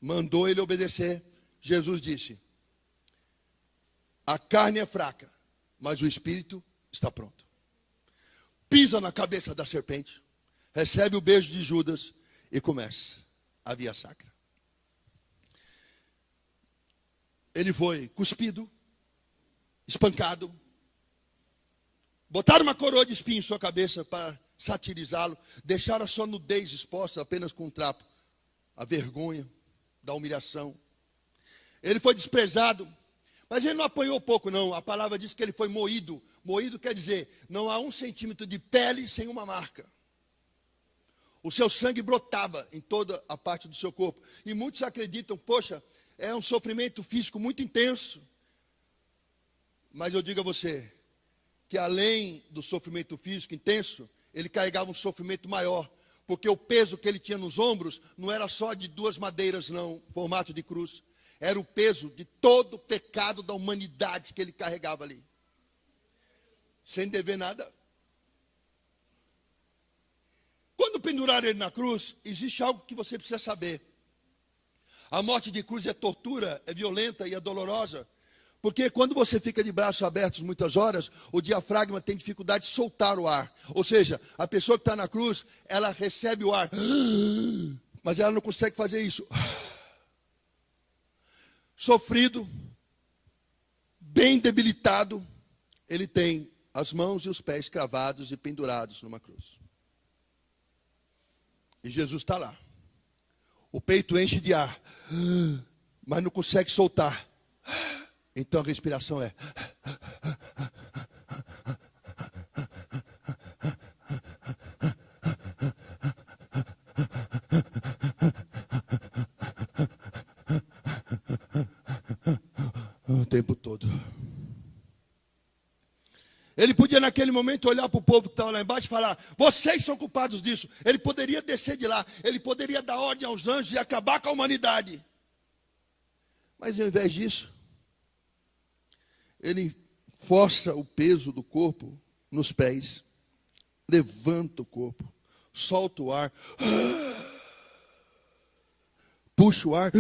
mandou ele obedecer, Jesus disse: a carne é fraca, mas o espírito está pronto. Pisa na cabeça da serpente, recebe o beijo de Judas e começa a via sacra. Ele foi cuspido, espancado, botaram uma coroa de espinho em sua cabeça para satirizá-lo, deixaram a sua nudez exposta apenas com um trapo, a vergonha da humilhação. Ele foi desprezado, mas ele não apanhou pouco não, a palavra diz que ele foi moído. Moído quer dizer, não há 1 centímetro de pele sem uma marca. O seu sangue brotava em toda a parte do seu corpo. E muitos acreditam, poxa, é um sofrimento físico muito intenso. Mas eu digo a você, que além do sofrimento físico intenso, ele carregava um sofrimento maior, porque o peso que ele tinha nos ombros não era só de 2 madeiras não, formato de cruz, era o peso de todo o pecado da humanidade que ele carregava ali, sem dever nada. Quando penduraram ele na cruz, existe algo que você precisa saber. A morte de cruz é tortura, é violenta e é dolorosa. Porque quando você fica de braços abertos muitas horas, o diafragma tem dificuldade de soltar o ar. Ou seja, a pessoa que está na cruz, ela recebe o ar, mas ela não consegue fazer isso. Sofrido, bem debilitado, ele tem as mãos e os pés cravados e pendurados numa cruz. E Jesus está lá. O peito enche de ar, mas não consegue soltar. Então a respiração é. O tempo todo. Ele podia naquele momento olhar para o povo que estava lá embaixo e falar: vocês são culpados disso. Ele poderia descer de lá, ele poderia dar ordem aos anjos e acabar com a humanidade. Mas ao invés disso, ele força o peso do corpo nos pés, levanta o corpo, solta o ar, puxa o ar.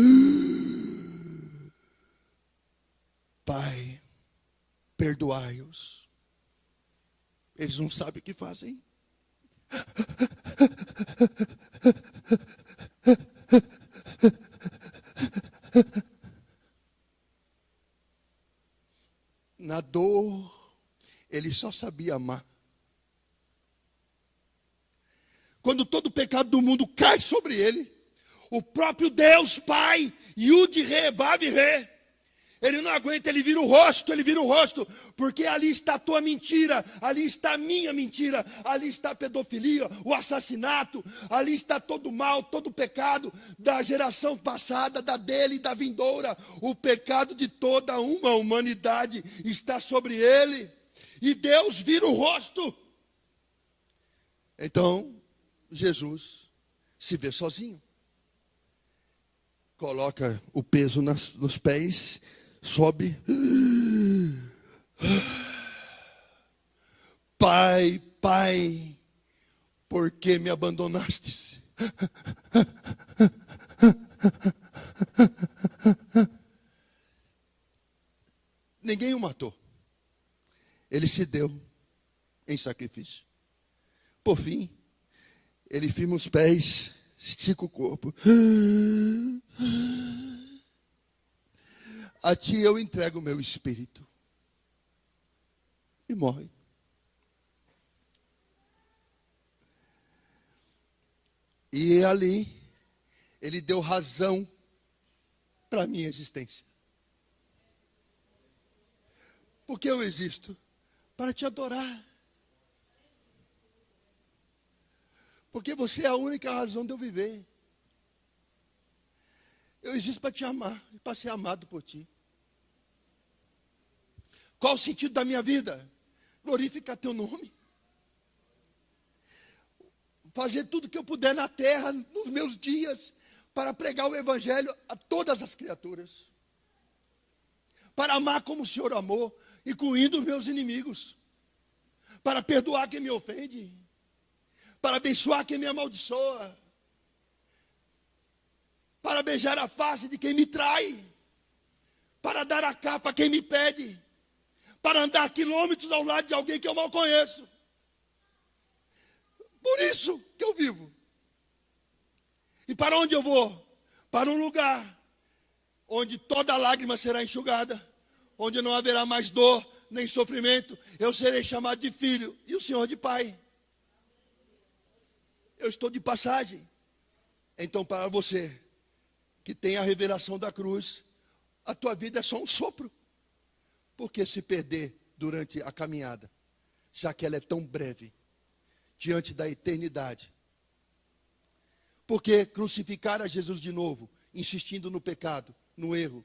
Pai, perdoai-os. Eles não sabem o que fazem. Na dor, ele só sabia amar. Quando todo o pecado do mundo cai sobre ele, o próprio Deus Pai, Yud-Re, Vav-Re, ele não aguenta, ele vira o rosto, porque ali está a tua mentira, ali está a minha mentira, ali está a pedofilia, o assassinato, ali está todo o mal, todo o pecado da geração passada, da dele e da vindoura. O pecado de toda uma humanidade está sobre ele, e Deus vira o rosto. Então, Jesus se vê sozinho, coloca o peso nos pés, sobe. Pai, Pai, por que me abandonastes? Ninguém o matou. Ele se deu em sacrifício. Por fim, ele firma os pés, estica o corpo. A ti eu entrego o meu espírito. E morre. E ali, ele deu razão para a minha existência. Porque eu existo para te adorar. Porque você é a única razão de eu viver. Eu existo para te amar, para ser amado por ti. Qual o sentido da minha vida? Glorificar teu nome. Fazer tudo que eu puder na terra, nos meus dias, para pregar o evangelho a todas as criaturas. Para amar como o Senhor amou, incluindo os meus inimigos. Para perdoar quem me ofende. Para abençoar quem me amaldiçoa. Para beijar a face de quem me trai. Para dar a capa a quem me pede. Para andar quilômetros ao lado de alguém que eu mal conheço. Por isso que eu vivo. E para onde eu vou? Para um lugar onde toda lágrima será enxugada, onde não haverá mais dor nem sofrimento. Eu serei chamado de filho e o Senhor de pai. Eu estou de passagem. Então, para você que tem a revelação da cruz, a tua vida é só um sopro. Por que se perder durante a caminhada, já que ela é tão breve, diante da eternidade? Por que crucificar a Jesus de novo, insistindo no pecado, no erro,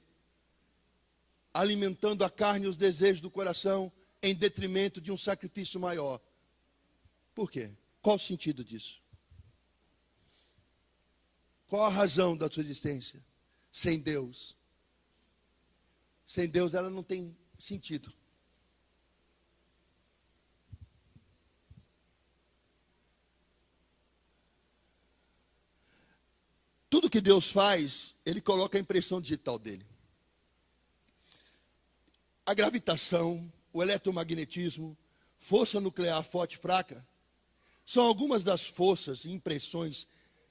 alimentando a carne e os desejos do coração, em detrimento de um sacrifício maior? Por quê? Qual o sentido disso? Qual a razão da sua existência? Sem Deus. Sem Deus ela não tem sentido. Tudo que Deus faz, Ele coloca a impressão digital dele. A gravitação, o eletromagnetismo, força nuclear forte e fraca, são algumas das forças e impressões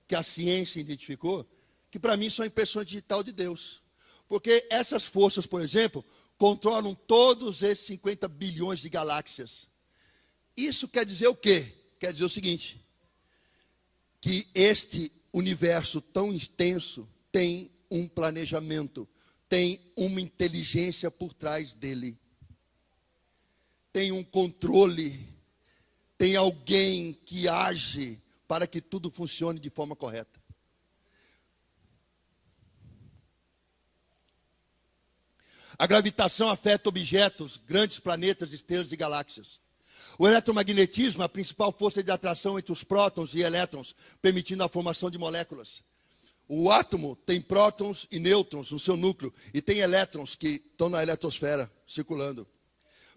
que a ciência identificou, que para mim são impressões digital de Deus. Porque essas forças, por exemplo, controlam todos esses 50 bilhões de galáxias. Isso quer dizer o quê? Quer dizer o seguinte, que este universo tão extenso tem um planejamento, tem uma inteligência por trás dele, tem um controle, tem alguém que age para que tudo funcione de forma correta. A gravitação afeta objetos, grandes planetas, estrelas e galáxias. O eletromagnetismo é a principal força de atração entre os prótons e elétrons, permitindo a formação de moléculas. O átomo tem prótons e nêutrons no seu núcleo e tem elétrons que estão na eletrosfera circulando.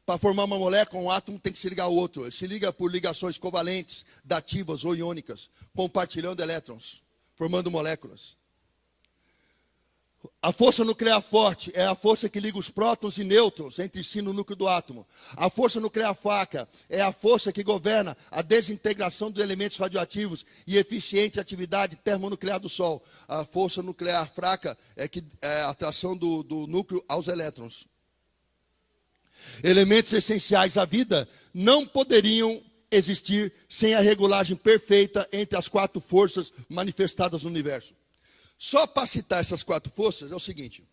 Para formar uma molécula, um átomo tem que se ligar ao outro. Ele se liga por ligações covalentes, dativas ou iônicas, compartilhando elétrons, formando moléculas. A força nuclear forte é a força que liga os prótons e nêutrons entre si no núcleo do átomo. A força nuclear fraca é a força que governa a desintegração dos elementos radioativos e eficiente atividade termonuclear do Sol. A força nuclear fraca é a atração do núcleo aos elétrons. Elementos essenciais à vida não poderiam existir sem a regulagem perfeita entre as quatro forças manifestadas no universo. Só para citar essas quatro forças é o seguinte: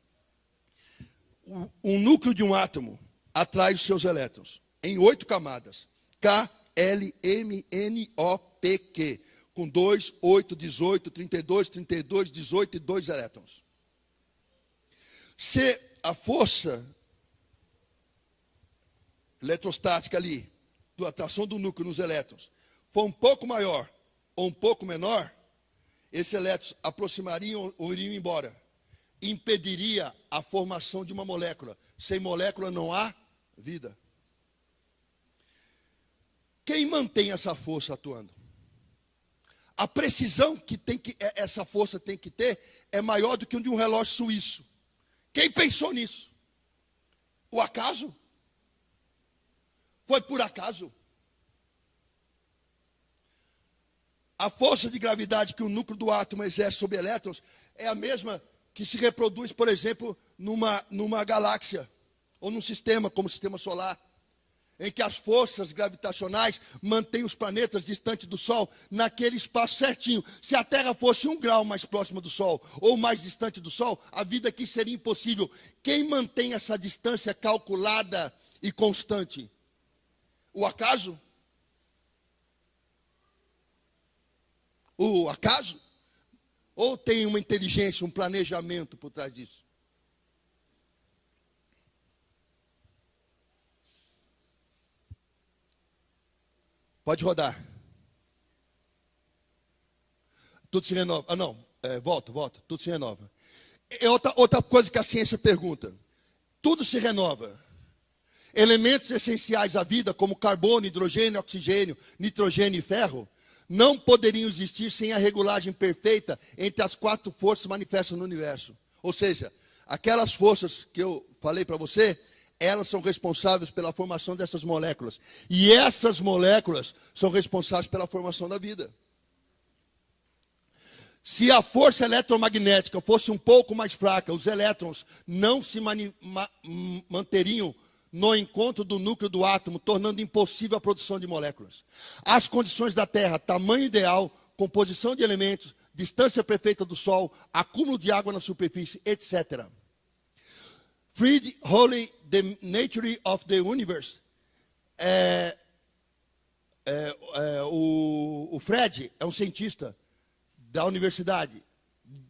o núcleo de um átomo atrai os seus elétrons em 8 camadas, K, L, M, N, O, P, Q, com 2, 8, 18, 32, 32, 18 e 2 elétrons. Se a força eletrostática ali, da atração do núcleo nos elétrons, for um pouco maior ou um pouco menor, esses elétrons aproximariam ou iriam embora. Impediria a formação de uma molécula. Sem molécula não há vida. Quem mantém essa força atuando? A precisão que essa força tem que ter é maior do que um de um relógio suíço. Quem pensou nisso? O acaso? Foi por acaso? A força de gravidade que o núcleo do átomo exerce sobre elétrons é a mesma que se reproduz, por exemplo, numa galáxia, ou num sistema como o sistema solar, em que as forças gravitacionais mantêm os planetas distantes do Sol naquele espaço certinho. Se a Terra fosse 1 grau mais próxima do Sol, ou mais distante do Sol, a vida aqui seria impossível. Quem mantém essa distância calculada e constante? O acaso? O acaso? Ou tem uma inteligência, um planejamento por trás disso? Pode rodar. Tudo se renova. Ah, não. Volta. Tudo se renova. É outra coisa que a ciência pergunta. Tudo se renova. Elementos essenciais à vida, como carbono, hidrogênio, oxigênio, nitrogênio e ferro, não poderiam existir sem a regulagem perfeita entre as 4 forças manifestas no universo. Ou seja, aquelas forças que eu falei para você, elas são responsáveis pela formação dessas moléculas. E essas moléculas são responsáveis pela formação da vida. Se a força eletromagnética fosse um pouco mais fraca, os elétrons não se manteriam no encontro do núcleo do átomo, tornando impossível a produção de moléculas. As condições da Terra, tamanho ideal, composição de elementos, distância perfeita do Sol, acúmulo de água na superfície, etc. Fried Holy, The Nature of the Universe. O Fred é um cientista da universidade.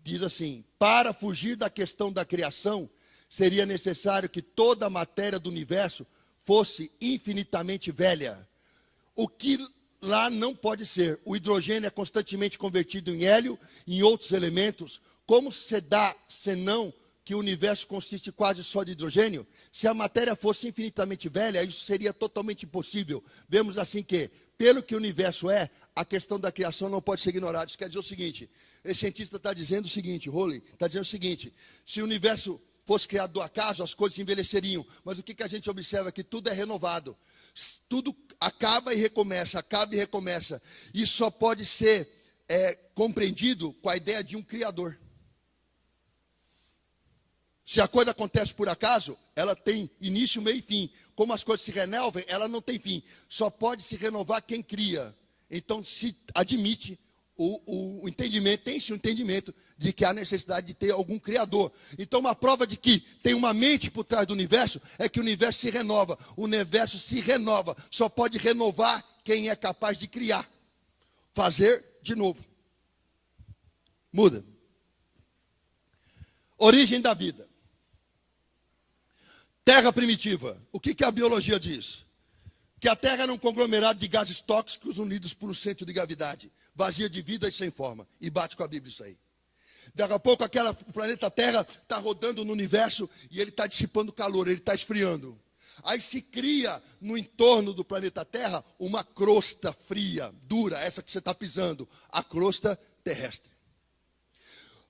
Diz assim: para fugir da questão da criação, seria necessário que toda a matéria do universo fosse infinitamente velha. O que lá não pode ser. O hidrogênio é constantemente convertido em hélio e em outros elementos. Como se dá, senão que o universo consiste quase só de hidrogênio? Se a matéria fosse infinitamente velha, isso seria totalmente impossível. Vemos assim que, pelo que o universo é, a questão da criação não pode ser ignorada. Isso quer dizer o seguinte: esse cientista está dizendo o seguinte, Rowley, está dizendo o seguinte: se o universo fosse criado do acaso, as coisas envelheceriam. Mas o que a gente observa é que tudo é renovado. Tudo acaba e recomeça, acaba e recomeça. Isso só pode ser compreendido com a ideia de um Criador. Se a coisa acontece por acaso, ela tem início, meio e fim. Como as coisas se renovam, ela não tem fim. Só pode se renovar quem cria. Então se admite o entendimento, tem-se o entendimento de que há necessidade de ter algum criador. Então uma prova de que tem uma mente por trás do universo é que o universo se renova. O universo se renova. Só pode renovar quem é capaz de criar. Fazer de novo. Muda. Origem da vida. Terra primitiva. O que a biologia diz? Que a Terra era um conglomerado de gases tóxicos unidos por um centro de gravidade, vazia de vida e sem forma. E bate com a Bíblia isso aí. Daqui a pouco o planeta Terra está rodando no universo e ele está dissipando calor, ele está esfriando. Aí se cria no entorno do planeta Terra uma crosta fria, dura, essa que você está pisando, a crosta terrestre.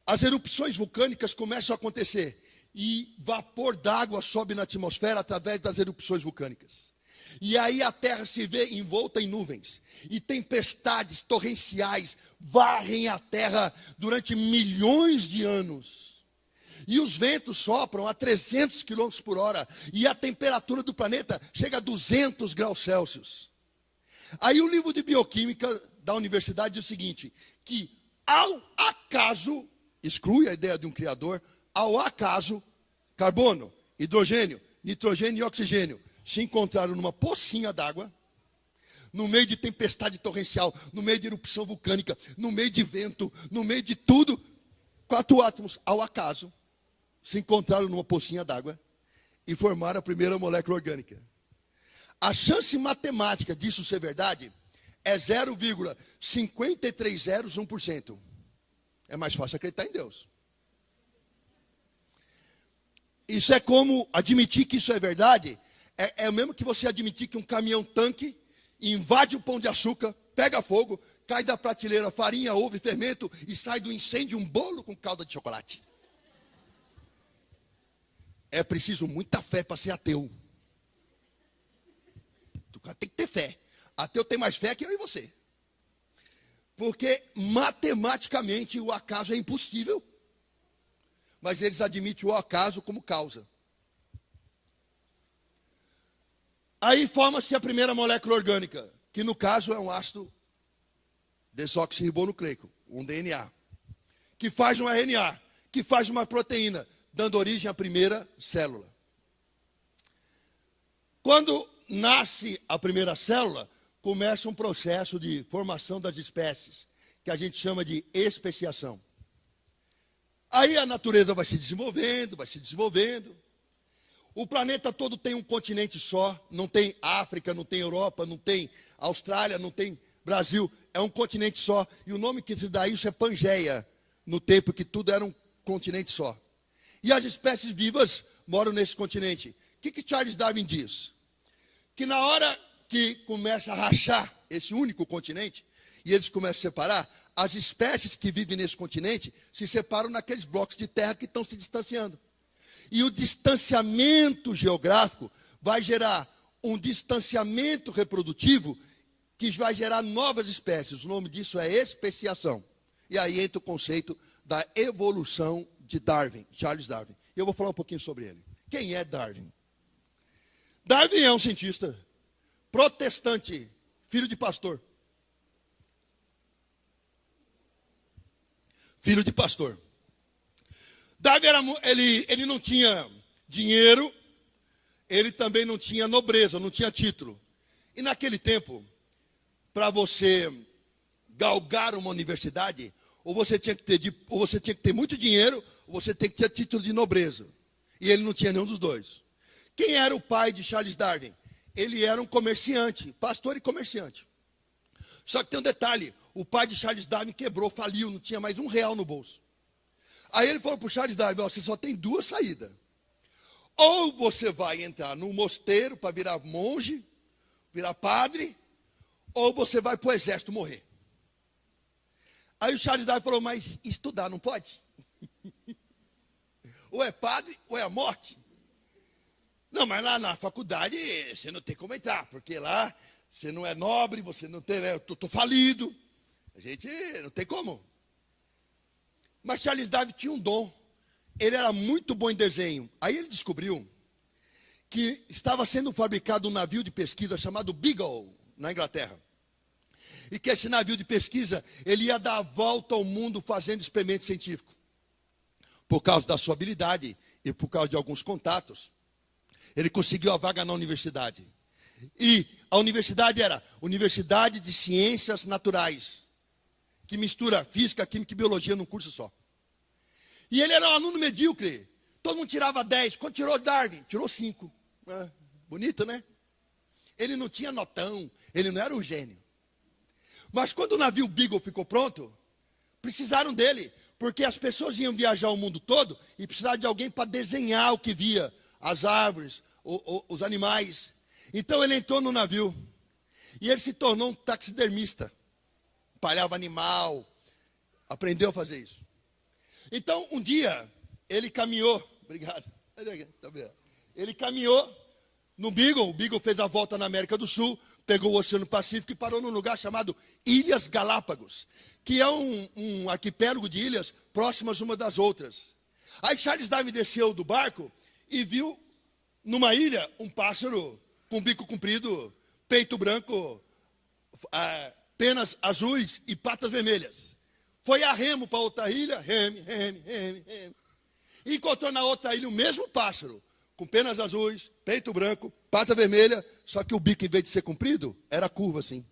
As erupções vulcânicas começam a acontecer e vapor d'água sobe na atmosfera através das erupções vulcânicas. E aí a Terra se vê envolta em nuvens. E tempestades torrenciais varrem a Terra durante milhões de anos. E os ventos sopram a 300 km por hora. E a temperatura do planeta chega a 200 graus Celsius. Aí o livro de bioquímica da universidade diz o seguinte: que ao acaso, exclui a ideia de um criador, ao acaso, carbono, hidrogênio, nitrogênio e oxigênio se encontraram numa pocinha d'água, no meio de tempestade torrencial, no meio de erupção vulcânica, no meio de vento, no meio de tudo. 4 átomos, ao acaso, se encontraram numa pocinha d'água e formaram a primeira molécula orgânica. A chance matemática disso ser verdade é 0,5301%. É mais fácil acreditar em Deus. Isso é como admitir que isso é verdade. É o mesmo que você admitir que um caminhão-tanque invade o pão de açúcar, pega fogo, cai da prateleira farinha, ovo e fermento e sai do incêndio um bolo com calda de chocolate. É preciso muita fé para ser ateu. O cara tem que ter fé. Ateu tem mais fé que eu e você. Porque matematicamente o acaso é impossível. Mas eles admitem o acaso como causa. Aí forma-se a primeira molécula orgânica, que no caso é um ácido desoxirribonucleico, um DNA, que faz um RNA, que faz uma proteína, dando origem à primeira célula. Quando nasce a primeira célula, começa um processo de formação das espécies, que a gente chama de especiação. Aí a natureza vai se desenvolvendo, vai se desenvolvendo. O planeta todo tem um continente só, não tem África, não tem Europa, não tem Austrália, não tem Brasil, é um continente só. E o nome que se dá a isso é Pangeia, no tempo que tudo era um continente só. E as espécies vivas moram nesse continente. O que Charles Darwin diz? Que na hora que começa a rachar esse único continente, e eles começam a separar, as espécies que vivem nesse continente se separam naqueles blocos de terra que estão se distanciando. E o distanciamento geográfico vai gerar um distanciamento reprodutivo que vai gerar novas espécies. O nome disso é especiação. E aí entra o conceito da evolução de Darwin, Charles Darwin. Eu vou falar um pouquinho sobre ele. Quem é Darwin? Darwin é um cientista protestante, filho de pastor. Filho de pastor. Darwin ele não tinha dinheiro, ele também não tinha nobreza, não tinha título. E naquele tempo, para você galgar uma universidade, ou você tinha que ter muito dinheiro, ou você tinha que ter título de nobreza. E ele não tinha nenhum dos dois. Quem era o pai de Charles Darwin? Ele era um comerciante, pastor e comerciante. Só que tem um detalhe, o pai de Charles Darwin quebrou, faliu, não tinha mais R$1 no bolso. Aí ele falou para o Charles Darwin, você só tem duas saídas. Ou você vai entrar num mosteiro para virar monge, virar padre, ou você vai para o exército morrer. Aí o Charles Darwin falou, mas estudar não pode? Ou é padre, ou é a morte. Não, mas lá na faculdade você não tem como entrar, porque lá você não é nobre, você não tem, né? Eu estou falido. A gente não tem como. Mas Charles Darwin tinha um dom. Ele era muito bom em desenho. Aí ele descobriu que estava sendo fabricado um navio de pesquisa chamado Beagle, na Inglaterra. E que esse navio de pesquisa, ele ia dar a volta ao mundo fazendo experimento científico. Por causa da sua habilidade e por causa de alguns contatos, ele conseguiu a vaga na universidade. E a universidade era Universidade de Ciências Naturais, que mistura física, química e biologia num curso só. E ele era um aluno medíocre. Todo mundo tirava 10. Quando tirou Darwin? Tirou 5. Bonito, né? Ele não tinha notão, ele não era um gênio. Mas quando o navio Beagle ficou pronto, precisaram dele, porque as pessoas iam viajar o mundo todo e precisavam de alguém para desenhar o que via, as árvores, os animais. Então ele entrou no navio e ele se tornou um taxidermista. Palhava animal, aprendeu a fazer isso. Então, um dia, ele caminhou, obrigado, ele caminhou no Beagle, o Beagle fez a volta na América do Sul, pegou o Oceano Pacífico e parou num lugar chamado Ilhas Galápagos, que é um arquipélago de ilhas próximas umas das outras. Aí Charles Darwin desceu do barco e viu numa ilha um pássaro com bico comprido, peito branco, penas azuis e patas vermelhas. Foi a remo para outra ilha, reme. E encontrou na outra ilha o mesmo pássaro, com penas azuis, peito branco, pata vermelha, só que o bico, em vez de ser comprido, era curvo assim.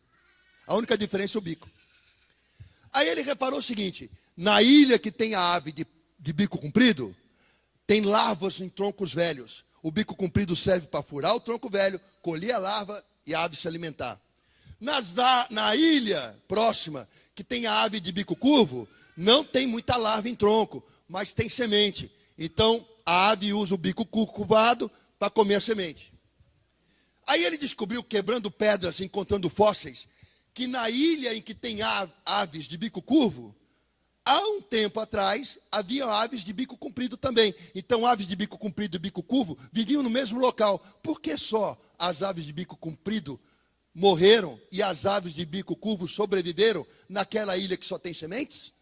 A única diferença é o bico. Aí ele reparou o seguinte, na ilha que tem a ave de bico comprido, tem larvas em troncos velhos. O bico comprido serve para furar o tronco velho, colher a larva e a ave se alimentar. Na ilha próxima, que tem a ave de bico curvo, não tem muita larva em tronco, mas tem semente. Então, a ave usa o bico curvado para comer a semente. Aí ele descobriu, quebrando pedras, encontrando fósseis, que na ilha em que tem aves de bico curvo, há um tempo atrás, havia aves de bico comprido também. Então, aves de bico comprido e bico curvo viviam no mesmo local. Por que só as aves de bico comprido morreram e as aves de bico curvo sobreviveram naquela ilha que só tem sementes?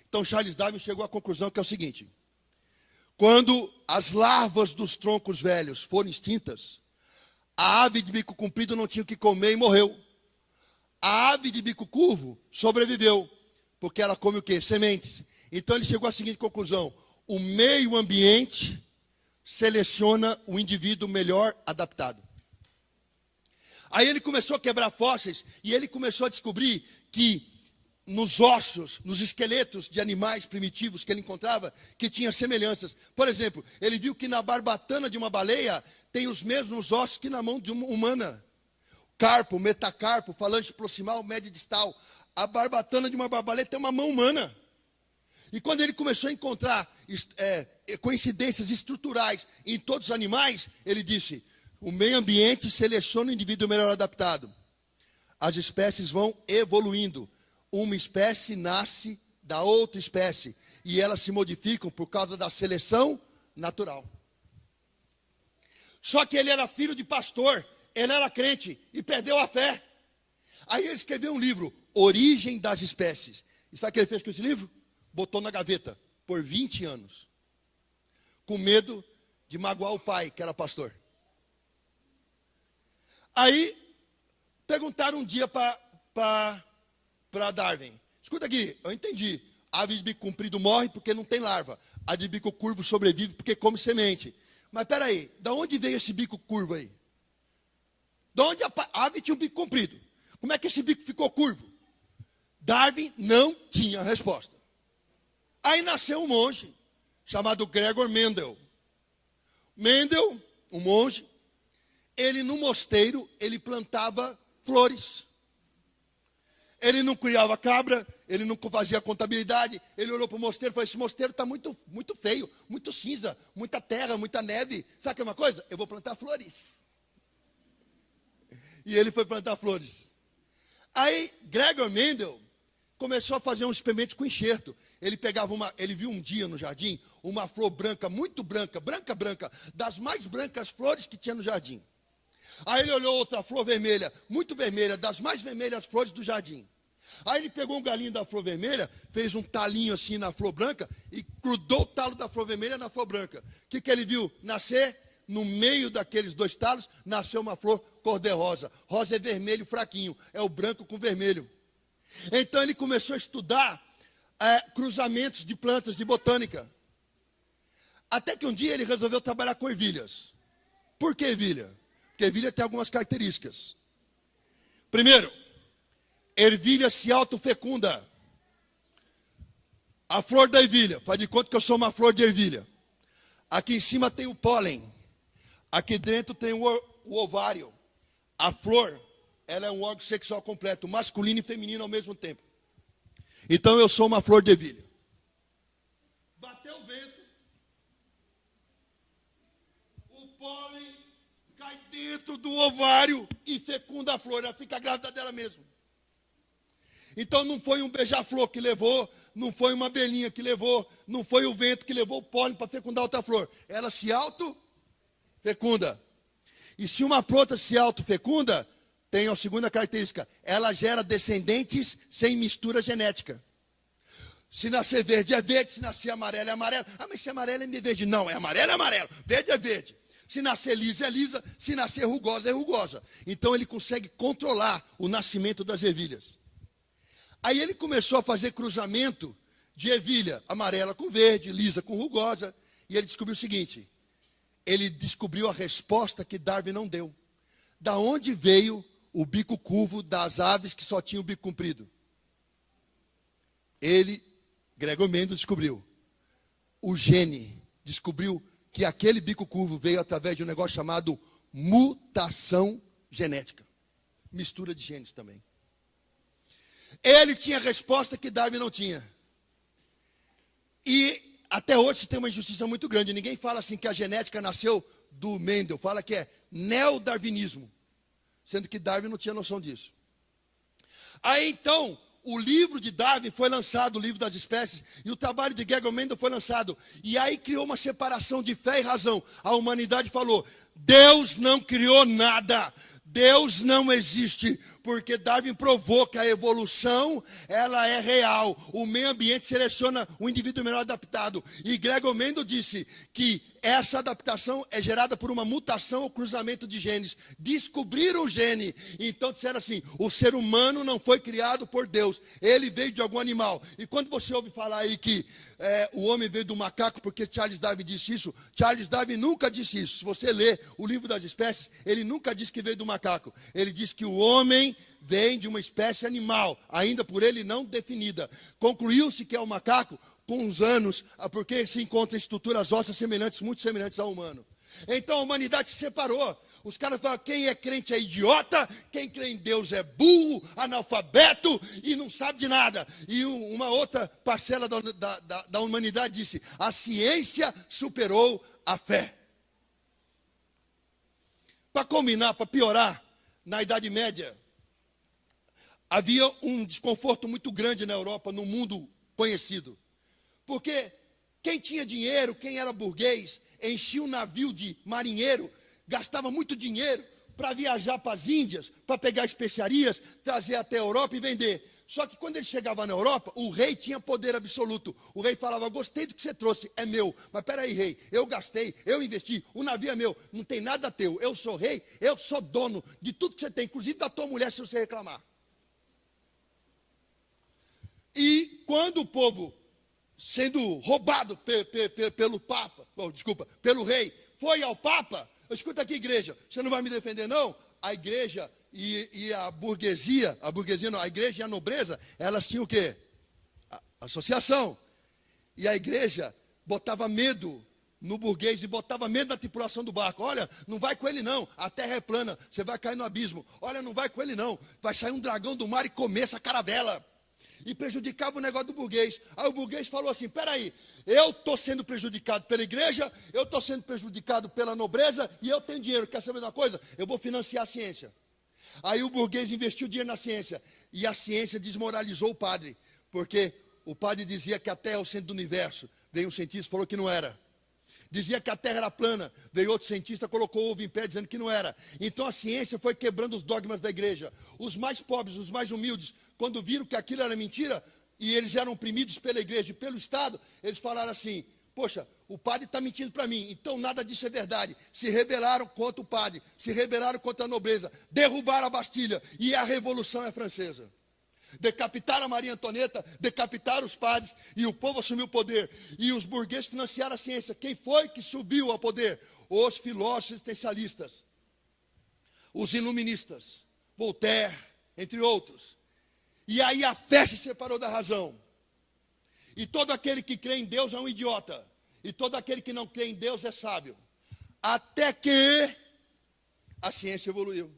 Então, Charles Darwin chegou à conclusão que é o seguinte. Quando as larvas dos troncos velhos foram extintas, a ave de bico comprido não tinha o que comer e morreu. A ave de bico curvo sobreviveu, porque ela come o quê? Sementes. Então ele chegou à seguinte conclusão: o meio ambiente seleciona o indivíduo melhor adaptado. Aí ele começou a quebrar fósseis e ele começou a descobrir que nos ossos, nos esqueletos de animais primitivos que ele encontrava, que tinha semelhanças. Por exemplo, ele viu que na barbatana de uma baleia tem os mesmos ossos que na mão de uma humana. Carpo, metacarpo, falange proximal, média distal. A barbatana de uma baleia tem uma mão humana. E quando ele começou a encontrar coincidências estruturais em todos os animais, ele disse: o meio ambiente seleciona o indivíduo melhor adaptado. As espécies vão evoluindo. Uma espécie nasce da outra espécie. E elas se modificam por causa da seleção natural. Só que ele era filho de pastor. Ele era crente e perdeu a fé. Aí ele escreveu um livro, Origem das Espécies. E sabe o que ele fez com esse livro? Botou na gaveta por 20 anos. Com medo de magoar o pai, que era pastor. Aí, perguntaram um dia para Darwin. Escuta aqui, eu entendi. A ave de bico comprido morre porque não tem larva. A de bico curvo sobrevive porque come semente. Mas peraí, da onde veio esse bico curvo aí? De onde a ave tinha um bico comprido? Como é que esse bico ficou curvo? Darwin não tinha resposta. Aí nasceu um monge, chamado Gregor Mendel. Mendel, um monge, ele no mosteiro, ele plantava flores. Ele não criava cabra, ele não fazia contabilidade. Ele olhou para o mosteiro e falou: esse mosteiro está muito, muito feio, muito cinza, muita terra, muita neve. Sabe que é uma coisa? Eu vou plantar flores. E ele foi plantar flores. Aí, Gregor Mendel começou a fazer um experimento com enxerto. Ele viu um dia no jardim uma flor branca, muito branca, branca, das mais brancas flores que tinha no jardim. Aí ele olhou outra flor vermelha, muito vermelha, das mais vermelhas flores do jardim. Aí ele pegou um galinho da flor vermelha, fez um talinho assim na flor branca e grudou o talo da flor vermelha na flor branca. O que ele viu nascer? No meio daqueles dois talos, nasceu uma flor cor-de-rosa. Rosa é vermelho fraquinho, é o branco com vermelho. Então ele começou a estudar cruzamentos de plantas de botânica. Até que um dia ele resolveu trabalhar com ervilhas. Por que ervilha? Porque ervilha tem algumas características. Primeiro, ervilha se autofecunda. A flor da ervilha, faz de conta que eu sou uma flor de ervilha. Aqui em cima tem o pólen. Aqui dentro tem o ovário. A flor, ela é um órgão sexual completo, masculino e feminino ao mesmo tempo. Então eu sou uma flor de ervilha. Bateu o vento, o pólen cai dentro do ovário e fecunda a flor. Ela fica grávida dela mesma. Então não foi um beija-flor que levou, não foi uma abelhinha que levou, não foi o vento que levou o pólen para fecundar outra flor. Ela se auto-fecunda. E se uma planta se auto-fecunda, tem a segunda característica, ela gera descendentes sem mistura genética. Se nascer verde é verde, se nascer amarelo é amarelo. Ah, mas se amarelo é verde. Não, é amarelo, verde é verde. Se nascer lisa é lisa, se nascer rugosa é rugosa. Então ele consegue controlar o nascimento das ervilhas. Aí ele começou a fazer cruzamento de ervilha, amarela com verde, lisa com rugosa, e ele descobriu o seguinte: ele descobriu a resposta que Darwin não deu. Da onde veio o bico curvo das aves que só tinham o bico comprido? Gregor Mendel descobriu. O gene descobriu que aquele bico curvo veio através de um negócio chamado mutação genética. Mistura de genes também. Ele tinha a resposta que Darwin não tinha. E até hoje tem uma injustiça muito grande. Ninguém fala assim que a genética nasceu do Mendel. Fala que é neodarwinismo. Sendo que Darwin não tinha noção disso. Aí então, o livro de Darwin foi lançado, o livro das espécies, e o trabalho de Gregor Mendel foi lançado. E aí criou uma separação de fé e razão. A humanidade falou: Deus não criou nada. Deus não existe, porque Darwin provou que a evolução, ela é real. O meio ambiente seleciona o indivíduo melhor adaptado. E Gregor Mendel disse que essa adaptação é gerada por uma mutação ou cruzamento de genes. Descobriram o gene. Então disseram assim: o ser humano não foi criado por Deus. Ele veio de algum animal. E quando você ouve falar aí que o homem veio do macaco porque Charles Darwin disse isso, Charles Darwin nunca disse isso. Se você ler o livro das espécies, ele nunca disse que veio do macaco. macaco. Ele diz que o homem vem de uma espécie animal, ainda por ele não definida. Concluiu-se que é o macaco com os anos, porque se encontra em estruturas ósseas semelhantes, muito semelhantes ao humano. Então a humanidade se separou. Os caras falam, quem é crente é idiota, quem crê em Deus é burro, analfabeto e não sabe de nada. E uma outra parcela da humanidade disse, a ciência superou a fé. Para combinar, para piorar, na Idade Média, havia um desconforto muito grande na Europa, no mundo conhecido. Porque quem tinha dinheiro, quem era burguês, enchia um navio de marinheiro, gastava muito dinheiro para viajar para as Índias, para pegar especiarias, trazer até a Europa e vender. Só que quando ele chegava na Europa, o rei tinha poder absoluto. O rei falava, gostei do que você trouxe, é meu. Mas peraí, rei, eu gastei, eu investi, o navio é meu, não tem nada teu. Eu sou rei, eu sou dono de tudo que você tem, inclusive da tua mulher, se você reclamar. E quando o povo, sendo roubado pelo Papa, pelo rei, foi ao Papa, escuta aqui, igreja, você não vai me defender, não? A igreja e a burguesia não, a igreja e a nobreza, elas tinham o quê? Associação. E a igreja botava medo no burguês e botava medo na tripulação do barco. Olha, não vai com ele não, a terra é plana, você vai cair no abismo. Olha, não vai com ele não, vai sair um dragão do mar e comer essa caravela. E prejudicava o negócio do burguês. Aí o burguês falou assim, peraí, eu estou sendo prejudicado pela igreja, eu estou sendo prejudicado pela nobreza, e eu tenho dinheiro, quer saber de uma coisa? Eu vou financiar a ciência. Aí o burguês investiu dinheiro na ciência, e a ciência desmoralizou o padre, porque o padre dizia que a Terra é o centro do universo, veio um cientista e falou que não era. Dizia que a Terra era plana, veio outro cientista, colocou o ovo em pé dizendo que não era. Então a ciência foi quebrando os dogmas da igreja. Os mais pobres, os mais humildes, quando viram que aquilo era mentira, e eles eram oprimidos pela igreja e pelo Estado, eles falaram assim, poxa, o padre está mentindo para mim, então nada disso é verdade. Se rebelaram contra o padre, se rebelaram contra a nobreza, derrubaram a Bastilha, e a Revolução é francesa. Decapitaram a Maria Antonieta, decapitaram os padres, e o povo assumiu o poder. E os burgueses financiaram a ciência. Quem foi que subiu ao poder? Os filósofos existencialistas, os iluministas, Voltaire, entre outros. E aí a fé se separou da razão. E todo aquele que crê em Deus é um idiota. E todo aquele que não crê em Deus é sábio. Até que a ciência evoluiu.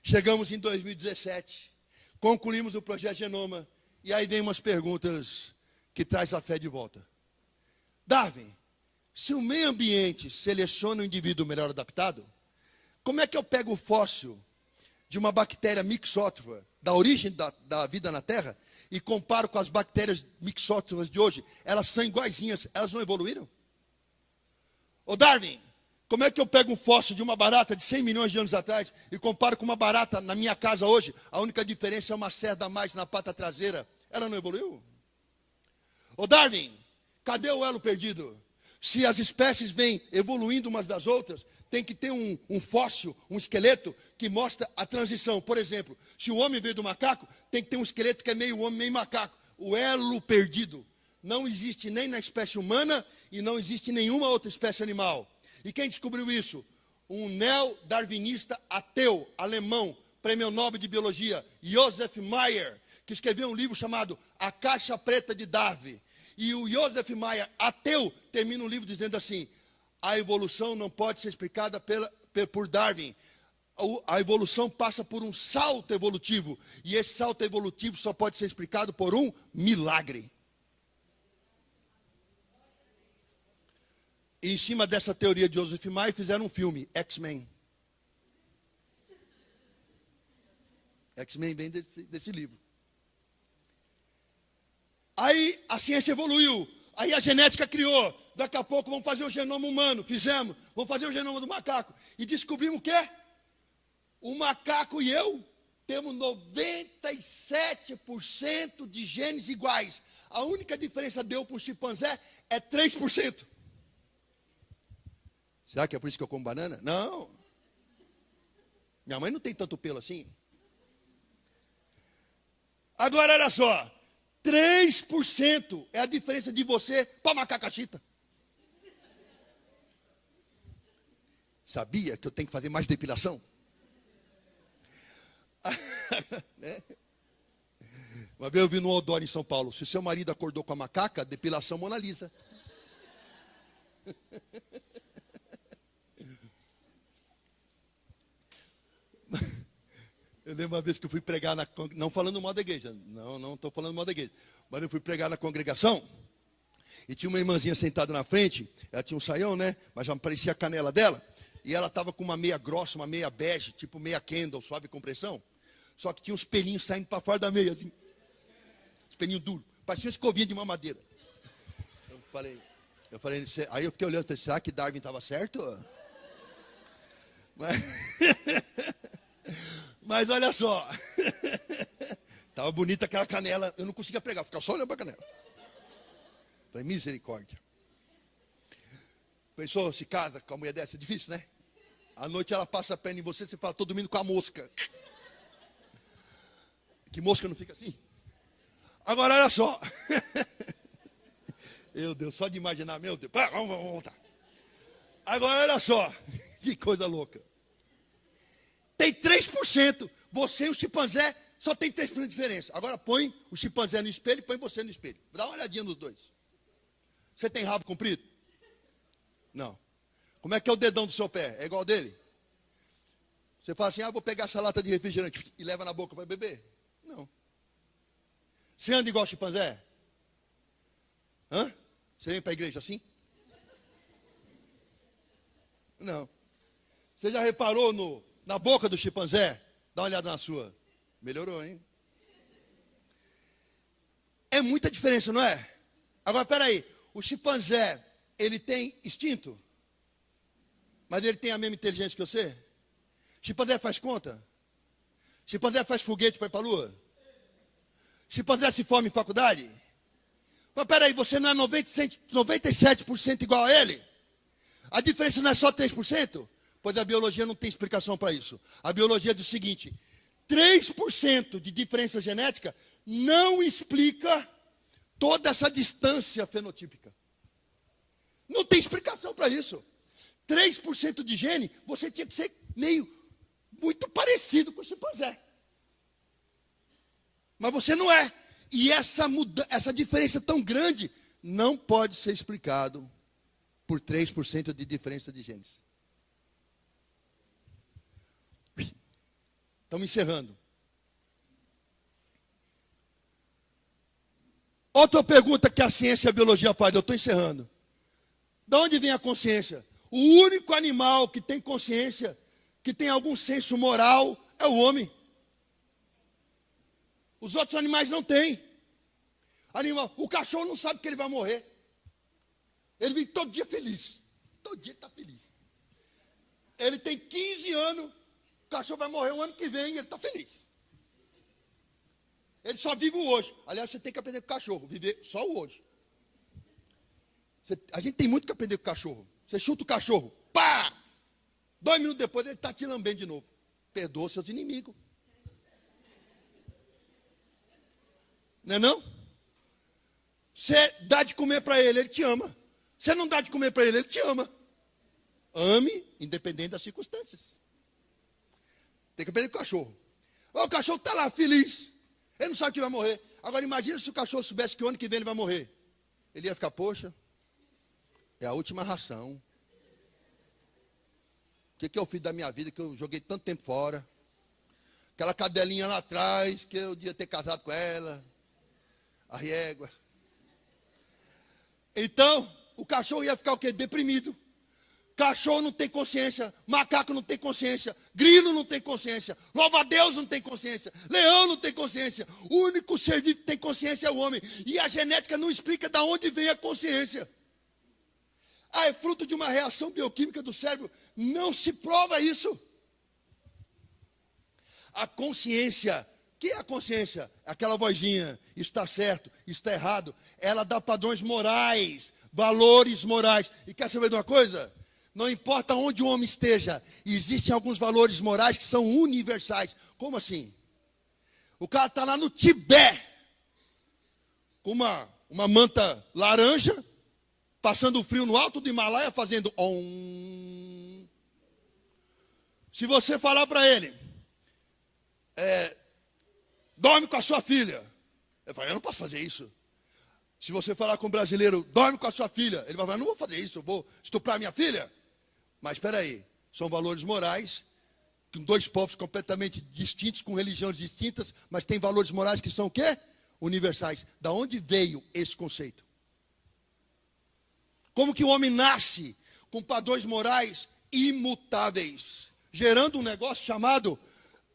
Chegamos em 2017. Concluímos o projeto Genoma, e aí vem umas perguntas que traz a fé de volta. Darwin, se o meio ambiente seleciona o indivíduo melhor adaptado, como é que eu pego o fóssil de uma bactéria mixótrofa, da origem da vida na Terra, e comparo com as bactérias mixótrofas de hoje? Elas são iguaizinhas, elas não evoluíram? Ô Darwin, como é que eu pego um fóssil de uma barata de 100 milhões de anos atrás e comparo com uma barata na minha casa hoje? A única diferença é uma cerda a mais na pata traseira. Ela não evoluiu? Ô Darwin, cadê o elo perdido? Se as espécies vêm evoluindo umas das outras, tem que ter um fóssil, um esqueleto que mostra a transição. Por exemplo, se o homem veio do macaco, tem que ter um esqueleto que é meio homem, meio macaco. O elo perdido não existe nem na espécie humana e não existe em nenhuma outra espécie animal. E quem descobriu isso? Um neo-darwinista ateu, alemão, prêmio Nobel de Biologia, Joseph Meyer, que escreveu um livro chamado A Caixa Preta de Darwin. E o Joseph Meyer, ateu, termina o livro dizendo assim, a evolução não pode ser explicada por Darwin. A evolução passa por um salto evolutivo, e esse salto evolutivo só pode ser explicado por um milagre. E em cima dessa teoria de Joseph Meyer, fizeram um filme, X-Men. X-Men vem desse livro. Aí a ciência evoluiu, aí a genética criou. Daqui a pouco vamos fazer o genoma humano, fizemos. Vamos fazer o genoma do macaco. E descobrimos o quê? O macaco e eu temos 97% de genes iguais. A única diferença de eu para o chimpanzé é 3%. Será que é por isso que eu como banana? Não. Minha mãe não tem tanto pelo assim. Agora, olha só. 3% é a diferença de você para macacachita. Sabia que eu tenho que fazer mais depilação? Né? Uma vez eu vi no outdoor em São Paulo: se seu marido acordou com a macaca, depilação Mona Lisa. Eu lembro uma vez que eu fui pregar não falando mal da igreja, não estou falando mal da igreja, mas eu fui pregar na congregação, e tinha uma irmãzinha sentada na frente, ela tinha um saião, né, mas já parecia a canela dela, e ela estava com uma meia grossa, uma meia bege, tipo meia Kendall, suave compressão, só que tinha uns pelinhos saindo para fora da meia, assim, uns pelinhos duros, parecia uma escovinha de mamadeira. Eu falei, aí eu fiquei olhando, falei, será que Darwin estava certo? Mas olha só, estava bonita aquela canela, eu não conseguia pregar, ficava só olhando para a canela. Falei, misericórdia. Pensou, se casa com a mulher dessa, é difícil, né? À noite ela passa a perna em você, você fala, estou dormindo com a mosca. Que mosca não fica assim? Agora olha só. Meu Deus, só de imaginar, meu Deus. Vamos voltar. Agora olha só, que coisa louca. Tem 3%, você e o chimpanzé só tem 3% de diferença. Agora põe o chimpanzé no espelho e põe você no espelho. Dá uma olhadinha nos dois. Você tem rabo comprido? Não. Como é que é o dedão do seu pé? É igual ao dele? Você fala assim, vou pegar essa lata de refrigerante e leva na boca para beber? Não. Você anda igual ao chimpanzé? Hã? Você vem para a igreja assim? Não. Você já reparou na boca do chimpanzé? Dá uma olhada na sua. Melhorou, hein? É muita diferença, não é? Agora, peraí. O chimpanzé, ele tem instinto? Mas ele tem a mesma inteligência que você? Chimpanzé faz conta? Chimpanzé faz foguete para ir para a lua? Chimpanzé se forma em faculdade? Mas peraí, você não é 97% igual a ele? A diferença não é só 3%? Pois a biologia não tem explicação para isso. A biologia diz o seguinte: 3% de diferença genética não explica toda essa distância fenotípica. Não tem explicação para isso. 3% de gene, você tinha que ser muito parecido com o chimpanzé. Mas você não é. E essa diferença tão grande não pode ser explicado por 3% de diferença de genes. Estamos encerrando. Outra pergunta que a ciência e a biologia fazem, eu estou encerrando. De onde vem a consciência? O único animal que tem consciência, que tem algum senso moral, é o homem. Os outros animais não têm. O cachorro não sabe que ele vai morrer. Ele vive todo dia feliz. Todo dia ele está feliz. Ele tem 15 anos, o cachorro vai morrer o ano que vem e ele está feliz. Ele só vive o hoje. Aliás, você tem que aprender com o cachorro, viver só o hoje. A gente tem muito que aprender com o cachorro. Você chuta o cachorro, pá! 2 minutos depois ele está te lambendo de novo. Perdoa seus inimigos. Não é não? Você dá de comer para ele, ele te ama. Você não dá de comer para ele, ele te ama. Ame, independente das circunstâncias. Tem que aprender com o cachorro. O cachorro está lá, feliz. Ele não sabe que vai morrer. Agora imagina se o cachorro soubesse que o ano que vem ele vai morrer. Ele ia ficar, poxa, é a última ração. O que eu fiz da minha vida que eu joguei tanto tempo fora? Aquela cadelinha lá atrás, que eu devia ter casado com ela. A régua. Então, o cachorro ia ficar o quê? Deprimido. Cachorro não tem consciência, macaco não tem consciência, grilo não tem consciência, louva-a-Deus não tem consciência, leão não tem consciência. O único ser vivo que tem consciência é o homem. E a genética não explica de onde vem a consciência. É fruto de uma reação bioquímica do cérebro. Não se prova isso. A consciência, o que é a consciência? Aquela vozinha, isso está certo, isso está errado. Ela dá padrões morais, valores morais. E quer saber de uma coisa? Não importa onde o homem esteja, existem alguns valores morais que são universais. Como assim? O cara está lá no Tibete, com uma manta laranja, passando frio no alto do Himalaia, fazendo om. Se você falar para ele, dorme com a sua filha. Eu falei, eu não posso fazer isso. Se você falar com um brasileiro, dorme com a sua filha, ele vai falar, não vou fazer isso, eu vou estuprar minha filha. Mas espera aí, são valores morais, com dois povos completamente distintos, com religiões distintas, mas tem valores morais que são o quê? Universais. Da onde veio esse conceito? Como que o homem nasce com padrões morais imutáveis, gerando um negócio chamado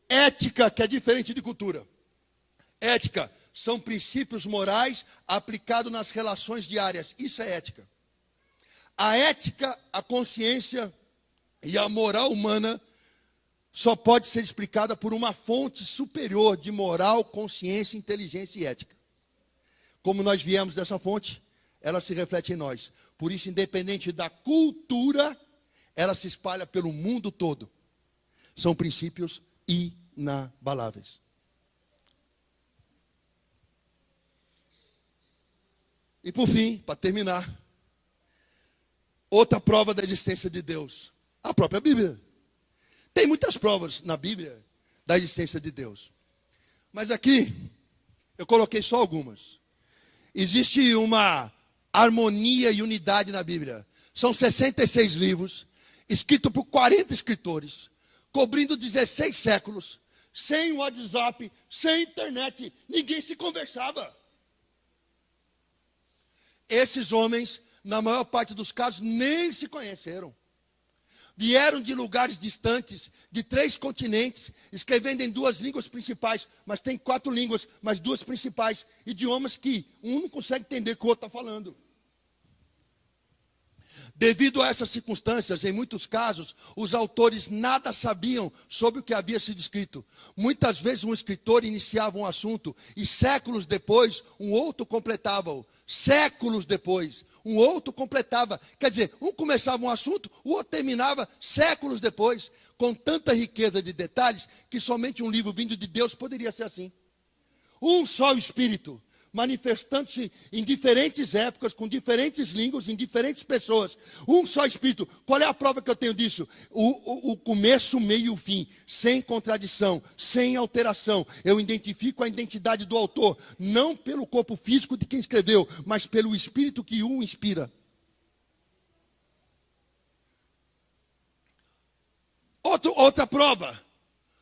ética, que é diferente de cultura. Ética são princípios morais aplicados nas relações diárias. Isso é ética. A ética, a consciência e a moral humana só pode ser explicada por uma fonte superior de moral, consciência, inteligência e ética. Como nós viemos dessa fonte, ela se reflete em nós. Por isso, independente da cultura, ela se espalha pelo mundo todo. São princípios inabaláveis. E por fim, para terminar, outra prova da existência de Deus, a própria Bíblia. Tem muitas provas na Bíblia da existência de Deus. Mas aqui, eu coloquei só algumas. Existe uma harmonia e unidade na Bíblia. São 66 livros, escritos por 40 escritores, cobrindo 16 séculos, sem WhatsApp, sem internet, ninguém se conversava. Esses homens, na maior parte dos casos, nem se conheceram. Vieram de lugares distantes, de 3 continentes, escrevendo em 2 línguas principais, mas tem 4 línguas, mas 2 principais, idiomas que um não consegue entender o que o outro está falando. Devido a essas circunstâncias, em muitos casos, os autores nada sabiam sobre o que havia sido escrito. Muitas vezes um escritor iniciava um assunto e séculos depois um outro completava-o. Séculos depois, um outro completava. Quer dizer, um começava um assunto, o outro terminava séculos depois, com tanta riqueza de detalhes que somente um livro vindo de Deus poderia ser assim. Um só Espírito, manifestando-se em diferentes épocas, com diferentes línguas, em diferentes pessoas. Um só Espírito. Qual é a prova que eu tenho disso? O começo, o meio e o fim. Sem contradição, sem alteração. Eu identifico a identidade do autor, não pelo corpo físico de quem escreveu, mas pelo Espírito que o inspira. Outra prova.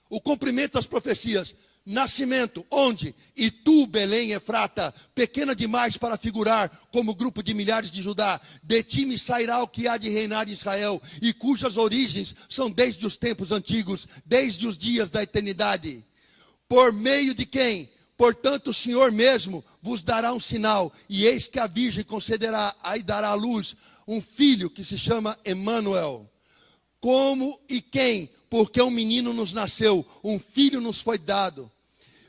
O cumprimento das profecias. Nascimento, onde? E tu, Belém, Efrata, pequena demais para figurar como grupo de milhares de Judá, de ti me sairá o que há de reinar em Israel, e cujas origens são desde os tempos antigos, desde os dias da eternidade. Por meio de quem? Portanto, o Senhor mesmo vos dará um sinal, e eis que a virgem concederá e dará à luz um filho que se chama Emanuel. Como e quem? Porque um menino nos nasceu, um filho nos foi dado.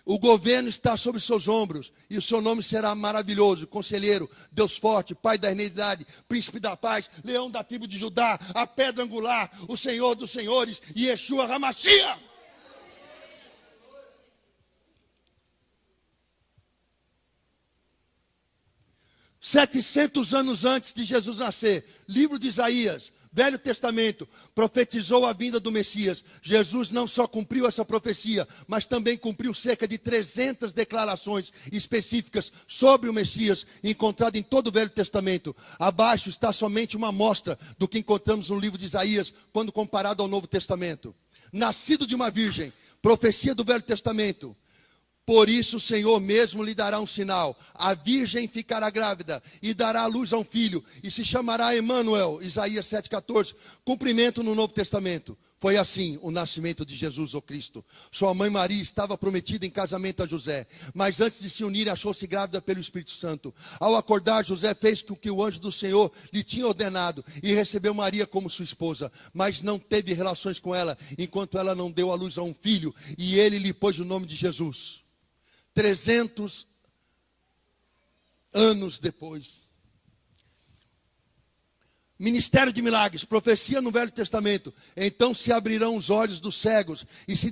O governo está sobre seus ombros, e o seu nome será maravilhoso, conselheiro, Deus forte, Pai da eternidade, príncipe da paz, leão da tribo de Judá, a pedra angular, o Senhor dos senhores, Yeshua HaMashiach. ...700 anos antes de Jesus nascer, livro de Isaías, Velho Testamento, profetizou a vinda do Messias. Jesus não só cumpriu essa profecia, mas também cumpriu cerca de 300 declarações específicas sobre o Messias, encontrado em todo o Velho Testamento. Abaixo está somente uma amostra do que encontramos no livro de Isaías, quando comparado ao Novo Testamento. Nascido de uma virgem, profecia do Velho Testamento. Por isso o Senhor mesmo lhe dará um sinal. A virgem ficará grávida e dará à luz a um filho. E se chamará Emanuel, Isaías 7,14. Cumprimento no Novo Testamento. Foi assim o nascimento de Jesus, o Cristo. Sua mãe Maria estava prometida em casamento a José. Mas antes de se unir, achou-se grávida pelo Espírito Santo. Ao acordar, José fez o que o anjo do Senhor lhe tinha ordenado. E recebeu Maria como sua esposa. Mas não teve relações com ela, enquanto ela não deu à luz a um filho. E ele lhe pôs o nome de Jesus. 300 anos depois. Ministério de milagres, profecia no Velho Testamento. Então se abrirão os olhos dos cegos e se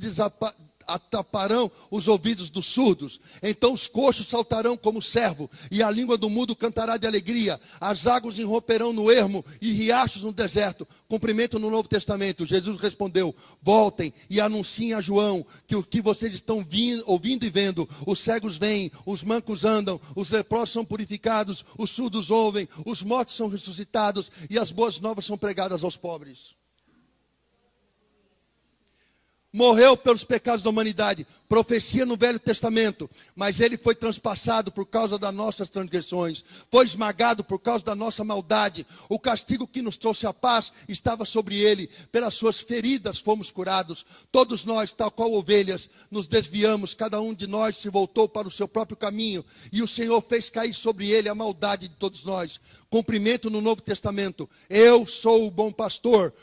ataparão os ouvidos dos surdos. Então os coxos saltarão como servo, e a língua do mudo cantará de alegria. As águas irromperão no ermo e riachos no deserto. Cumprimento no Novo Testamento. Jesus respondeu: voltem e anunciem a João que o que vocês estão ouvindo e vendo. Os cegos vêm, os mancos andam, os leprosos são purificados, os surdos ouvem, os mortos são ressuscitados e as boas novas são pregadas aos pobres. Morreu pelos pecados da humanidade, profecia no Velho Testamento, mas ele foi transpassado por causa das nossas transgressões, foi esmagado por causa da nossa maldade. O castigo que nos trouxe a paz estava sobre ele, pelas suas feridas fomos curados. Todos nós, tal qual ovelhas, nos desviamos, cada um de nós se voltou para o seu próprio caminho, e o Senhor fez cair sobre ele a maldade de todos nós. Cumprimento no Novo Testamento: eu sou o bom pastor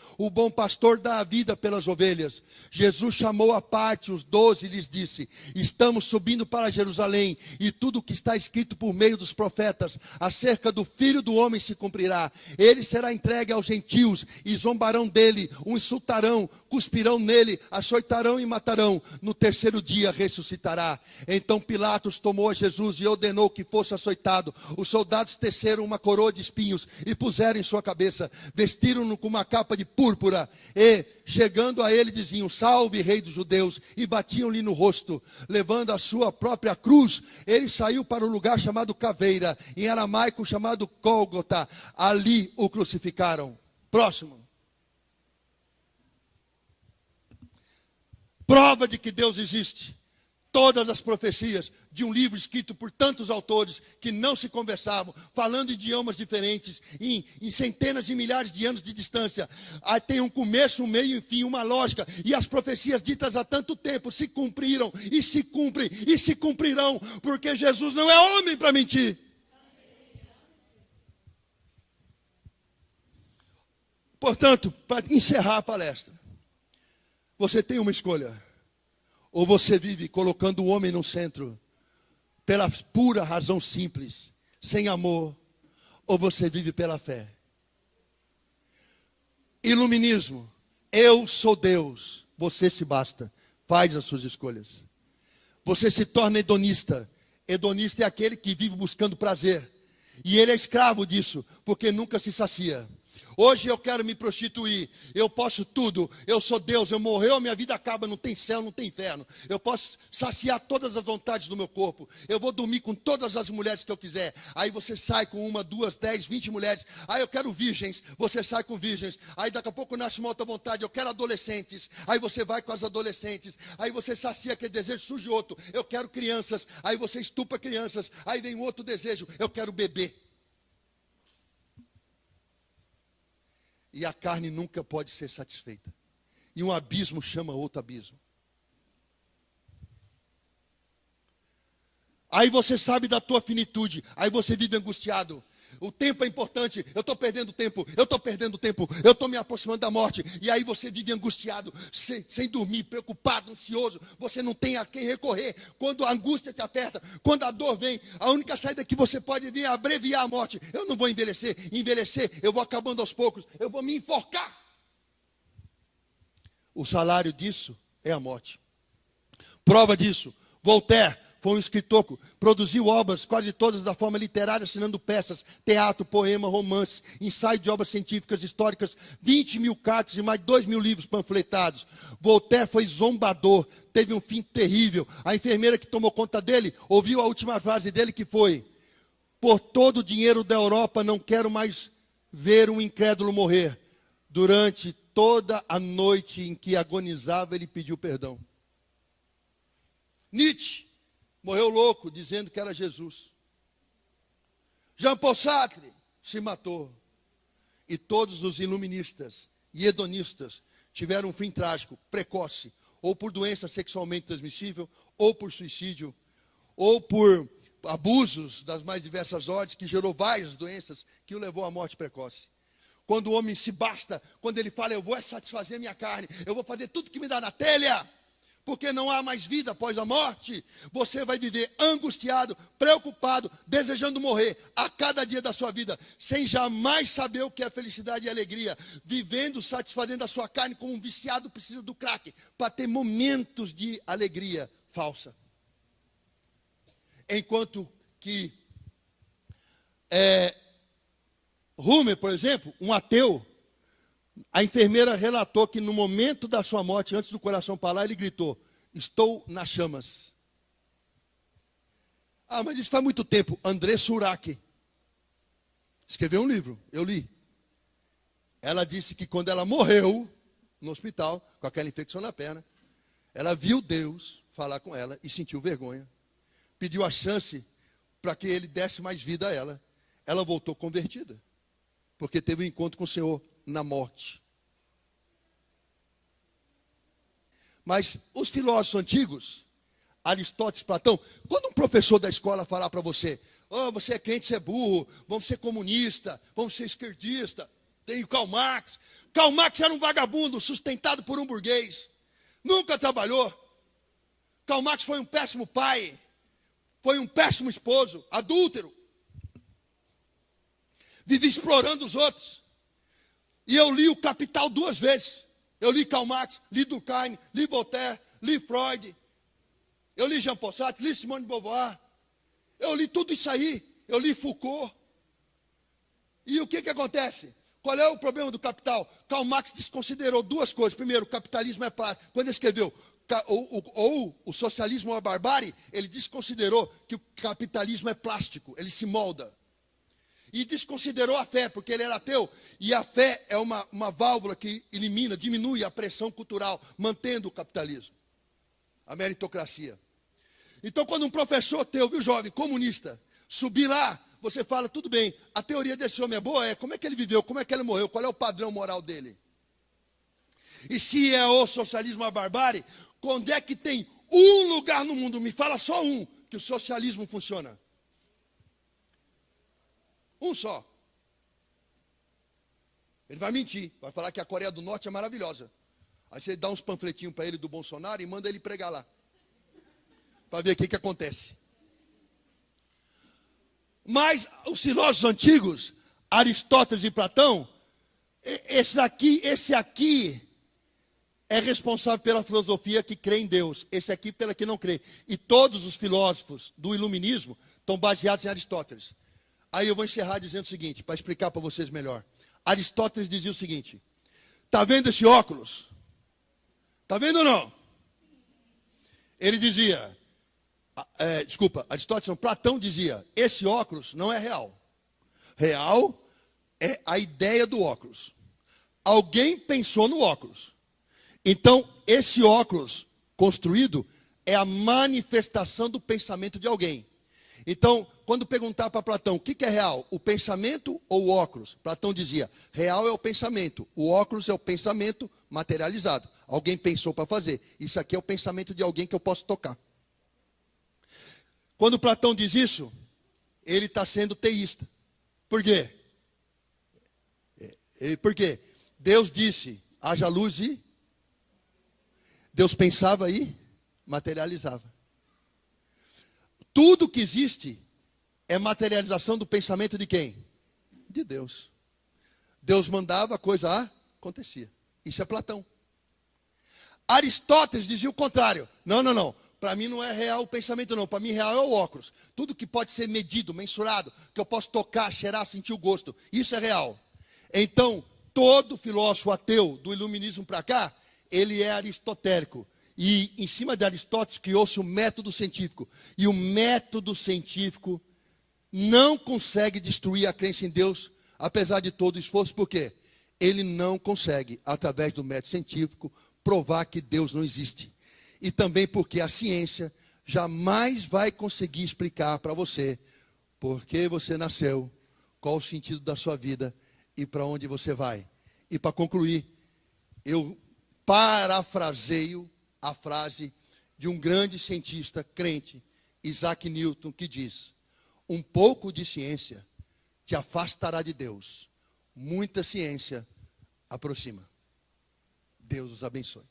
dá a vida pelas ovelhas. Jesus chamou à parte os 12 e lhes disse: estamos subindo para Jerusalém, e tudo o que está escrito por meio dos profetas acerca do Filho do Homem se cumprirá. Ele será entregue aos gentios, e zombarão dele, o insultarão, cuspirão nele, açoitarão e matarão. No terceiro dia ressuscitará. Então Pilatos tomou a Jesus e ordenou que fosse açoitado. Os soldados teceram uma coroa de espinhos e puseram em sua cabeça, vestiram-no com uma capa de púrpura e, chegando a ele, diziam: salve, rei dos judeus, e batiam-lhe no rosto. Levando a sua própria cruz, ele saiu para o lugar chamado Caveira, em aramaico chamado Gólgota. Ali o crucificaram. Próximo. Prova de que Deus existe. Todas as profecias de um livro escrito por tantos autores que não se conversavam, falando idiomas diferentes, em centenas e milhares de anos de distância. Aí tem um começo, um meio, enfim, uma lógica. E as profecias ditas há tanto tempo se cumpriram, e se cumprem, e se cumprirão, porque Jesus não é homem para mentir. Portanto, para encerrar a palestra, você tem uma escolha. Ou você vive colocando o homem no centro, pela pura razão simples, sem amor, ou você vive pela fé. Iluminismo: eu sou Deus, você se basta, faz as suas escolhas. Você se torna hedonista. Hedonista é aquele que vive buscando prazer, e ele é escravo disso, porque nunca se sacia. Hoje eu quero me prostituir, eu posso tudo, eu sou Deus, eu morreu, a minha vida acaba, não tem céu, não tem inferno. Eu posso saciar todas as vontades do meu corpo, eu vou dormir com todas as mulheres que eu quiser. Aí você sai com 1, 2, 10, 20 mulheres. Aí eu quero virgens, você sai com virgens. Aí daqui a pouco nasce uma outra vontade, eu quero adolescentes. Aí você vai com as adolescentes. Aí você sacia aquele desejo, surge outro, eu quero crianças. Aí você estupra crianças. Aí vem outro desejo, eu quero bebê. E a carne nunca pode ser satisfeita. E um abismo chama outro abismo. Aí você sabe da tua finitude. Aí você vive angustiado. O tempo é importante. Eu estou perdendo tempo. Eu estou me aproximando da morte. E aí você vive angustiado, sem dormir, preocupado, ansioso. Você não tem a quem recorrer. Quando a angústia te aperta, quando a dor vem, a única saída que você pode ver é abreviar a morte. Eu não vou envelhecer. Eu vou acabando aos poucos. Eu vou me enforcar. O salário disso é a morte. Prova disso: Voltaire foi um escritor, produziu obras, quase todas da forma literária, assinando peças, teatro, poema, romance, ensaio de obras científicas, históricas, 20 mil cartas e mais 2 mil livros panfletados. Voltaire foi zombador, teve um fim terrível. A enfermeira que tomou conta dele ouviu a última frase dele, que foi: por todo o dinheiro da Europa não quero mais ver um incrédulo morrer. Durante toda a noite em que agonizava, ele pediu perdão. Nietzsche morreu louco, dizendo que era Jesus. Jean Paul Sartre se matou. E todos os iluministas e hedonistas tiveram um fim trágico, precoce, ou por doença sexualmente transmissível, ou por suicídio, ou por abusos das mais diversas ordens, que gerou várias doenças que o levou à morte precoce. Quando o homem se basta, quando ele fala: eu vou satisfazer minha carne, eu vou fazer tudo que me dá na telha. Porque não há mais vida após a morte. Você vai viver angustiado, preocupado, desejando morrer a cada dia da sua vida, sem jamais saber o que é felicidade e alegria, vivendo, satisfazendo a sua carne como um viciado precisa do crack, para ter momentos de alegria falsa. Enquanto que Homer, por exemplo, um ateu, a enfermeira relatou que no momento da sua morte, antes do coração parar, ele gritou: estou nas chamas. Ah, mas isso faz muito tempo. André Surak escreveu um livro, eu li. Ela disse que quando ela morreu no hospital, com aquela infecção na perna, ela viu Deus falar com ela e sentiu vergonha. Pediu a chance para que ele desse mais vida a ela. Ela voltou convertida, porque teve um encontro com o Senhor na morte. Mas os filósofos antigos, Aristóteles, Platão, quando um professor da escola falar para você: oh, você é crente, você é burro, vamos ser comunista, vamos ser esquerdista, tem o Karl Marx. Karl Marx era um vagabundo sustentado por um burguês, nunca trabalhou. Karl Marx foi um péssimo pai, foi um péssimo esposo, adúltero, vivia explorando os outros. E eu li o Capital 2 vezes. Eu li Karl Marx, li Durkheim, li Voltaire, li Freud. Eu li Jean-Paul Sartre, li Simone de Beauvoir. Eu li tudo isso aí. Eu li Foucault. E o que acontece? Qual é o problema do Capital? Karl Marx desconsiderou duas coisas. Primeiro, o capitalismo é plástico. Quando ele escreveu ou o socialismo ou a barbárie, ele desconsiderou que o capitalismo é plástico, ele se molda. E desconsiderou a fé, porque ele era ateu. E a fé é uma válvula que elimina, diminui a pressão cultural, mantendo o capitalismo, a meritocracia. Então, quando um professor teu, viu, jovem, comunista, subir lá, você fala: tudo bem, a teoria desse homem é boa? Como é que ele viveu? Como é que ele morreu? Qual é o padrão moral dele? E se é o socialismo ou a barbárie, onde é que tem um lugar no mundo, me fala só um, que o socialismo funciona? Um só. Ele vai mentir, vai falar que a Coreia do Norte é maravilhosa. Aí você dá uns panfletinhos para ele do Bolsonaro e manda ele pregar lá, para ver o que acontece. Mas os filósofos antigos, Aristóteles e Platão, esse aqui é responsável pela filosofia que crê em Deus, esse aqui pela que não crê. E todos os filósofos do iluminismo estão baseados em Aristóteles. Aí eu vou encerrar dizendo o seguinte, para explicar para vocês melhor. Aristóteles dizia o seguinte: está vendo esse óculos? Está vendo ou não? Ele dizia, Aristóteles não, Platão dizia: esse óculos não é real. Real é a ideia do óculos. Alguém pensou no óculos. Então, esse óculos construído é a manifestação do pensamento de alguém. Então, quando perguntar para Platão o que é real, o pensamento ou o óculos? Platão dizia: real é o pensamento, o óculos é o pensamento materializado. Alguém pensou para fazer. Isso aqui é o pensamento de alguém que eu posso tocar. Quando Platão diz isso, ele está sendo teísta. Por quê? Porque Deus disse: haja luz e Deus pensava e materializava. Tudo que existe é materialização do pensamento de quem? De Deus. Deus mandava, a coisa acontecia. Isso é Platão. Aristóteles dizia o contrário. Não. Para mim não é real o pensamento, não. Para mim real é o óculos. Tudo que pode ser medido, mensurado, que eu posso tocar, cheirar, sentir o gosto. Isso é real. Então, todo filósofo ateu, do iluminismo para cá, ele é aristotélico. E em cima de Aristóteles criou-se o método científico. E o método científico não consegue destruir a crença em Deus, apesar de todo o esforço. Por quê? Ele não consegue, através do método científico, provar que Deus não existe. E também porque a ciência jamais vai conseguir explicar para você por que você nasceu, qual o sentido da sua vida e para onde você vai. E para concluir, eu parafraseio a frase de um grande cientista crente, Isaac Newton, que diz: um pouco de ciência te afastará de Deus, muita ciência aproxima. Deus os abençoe.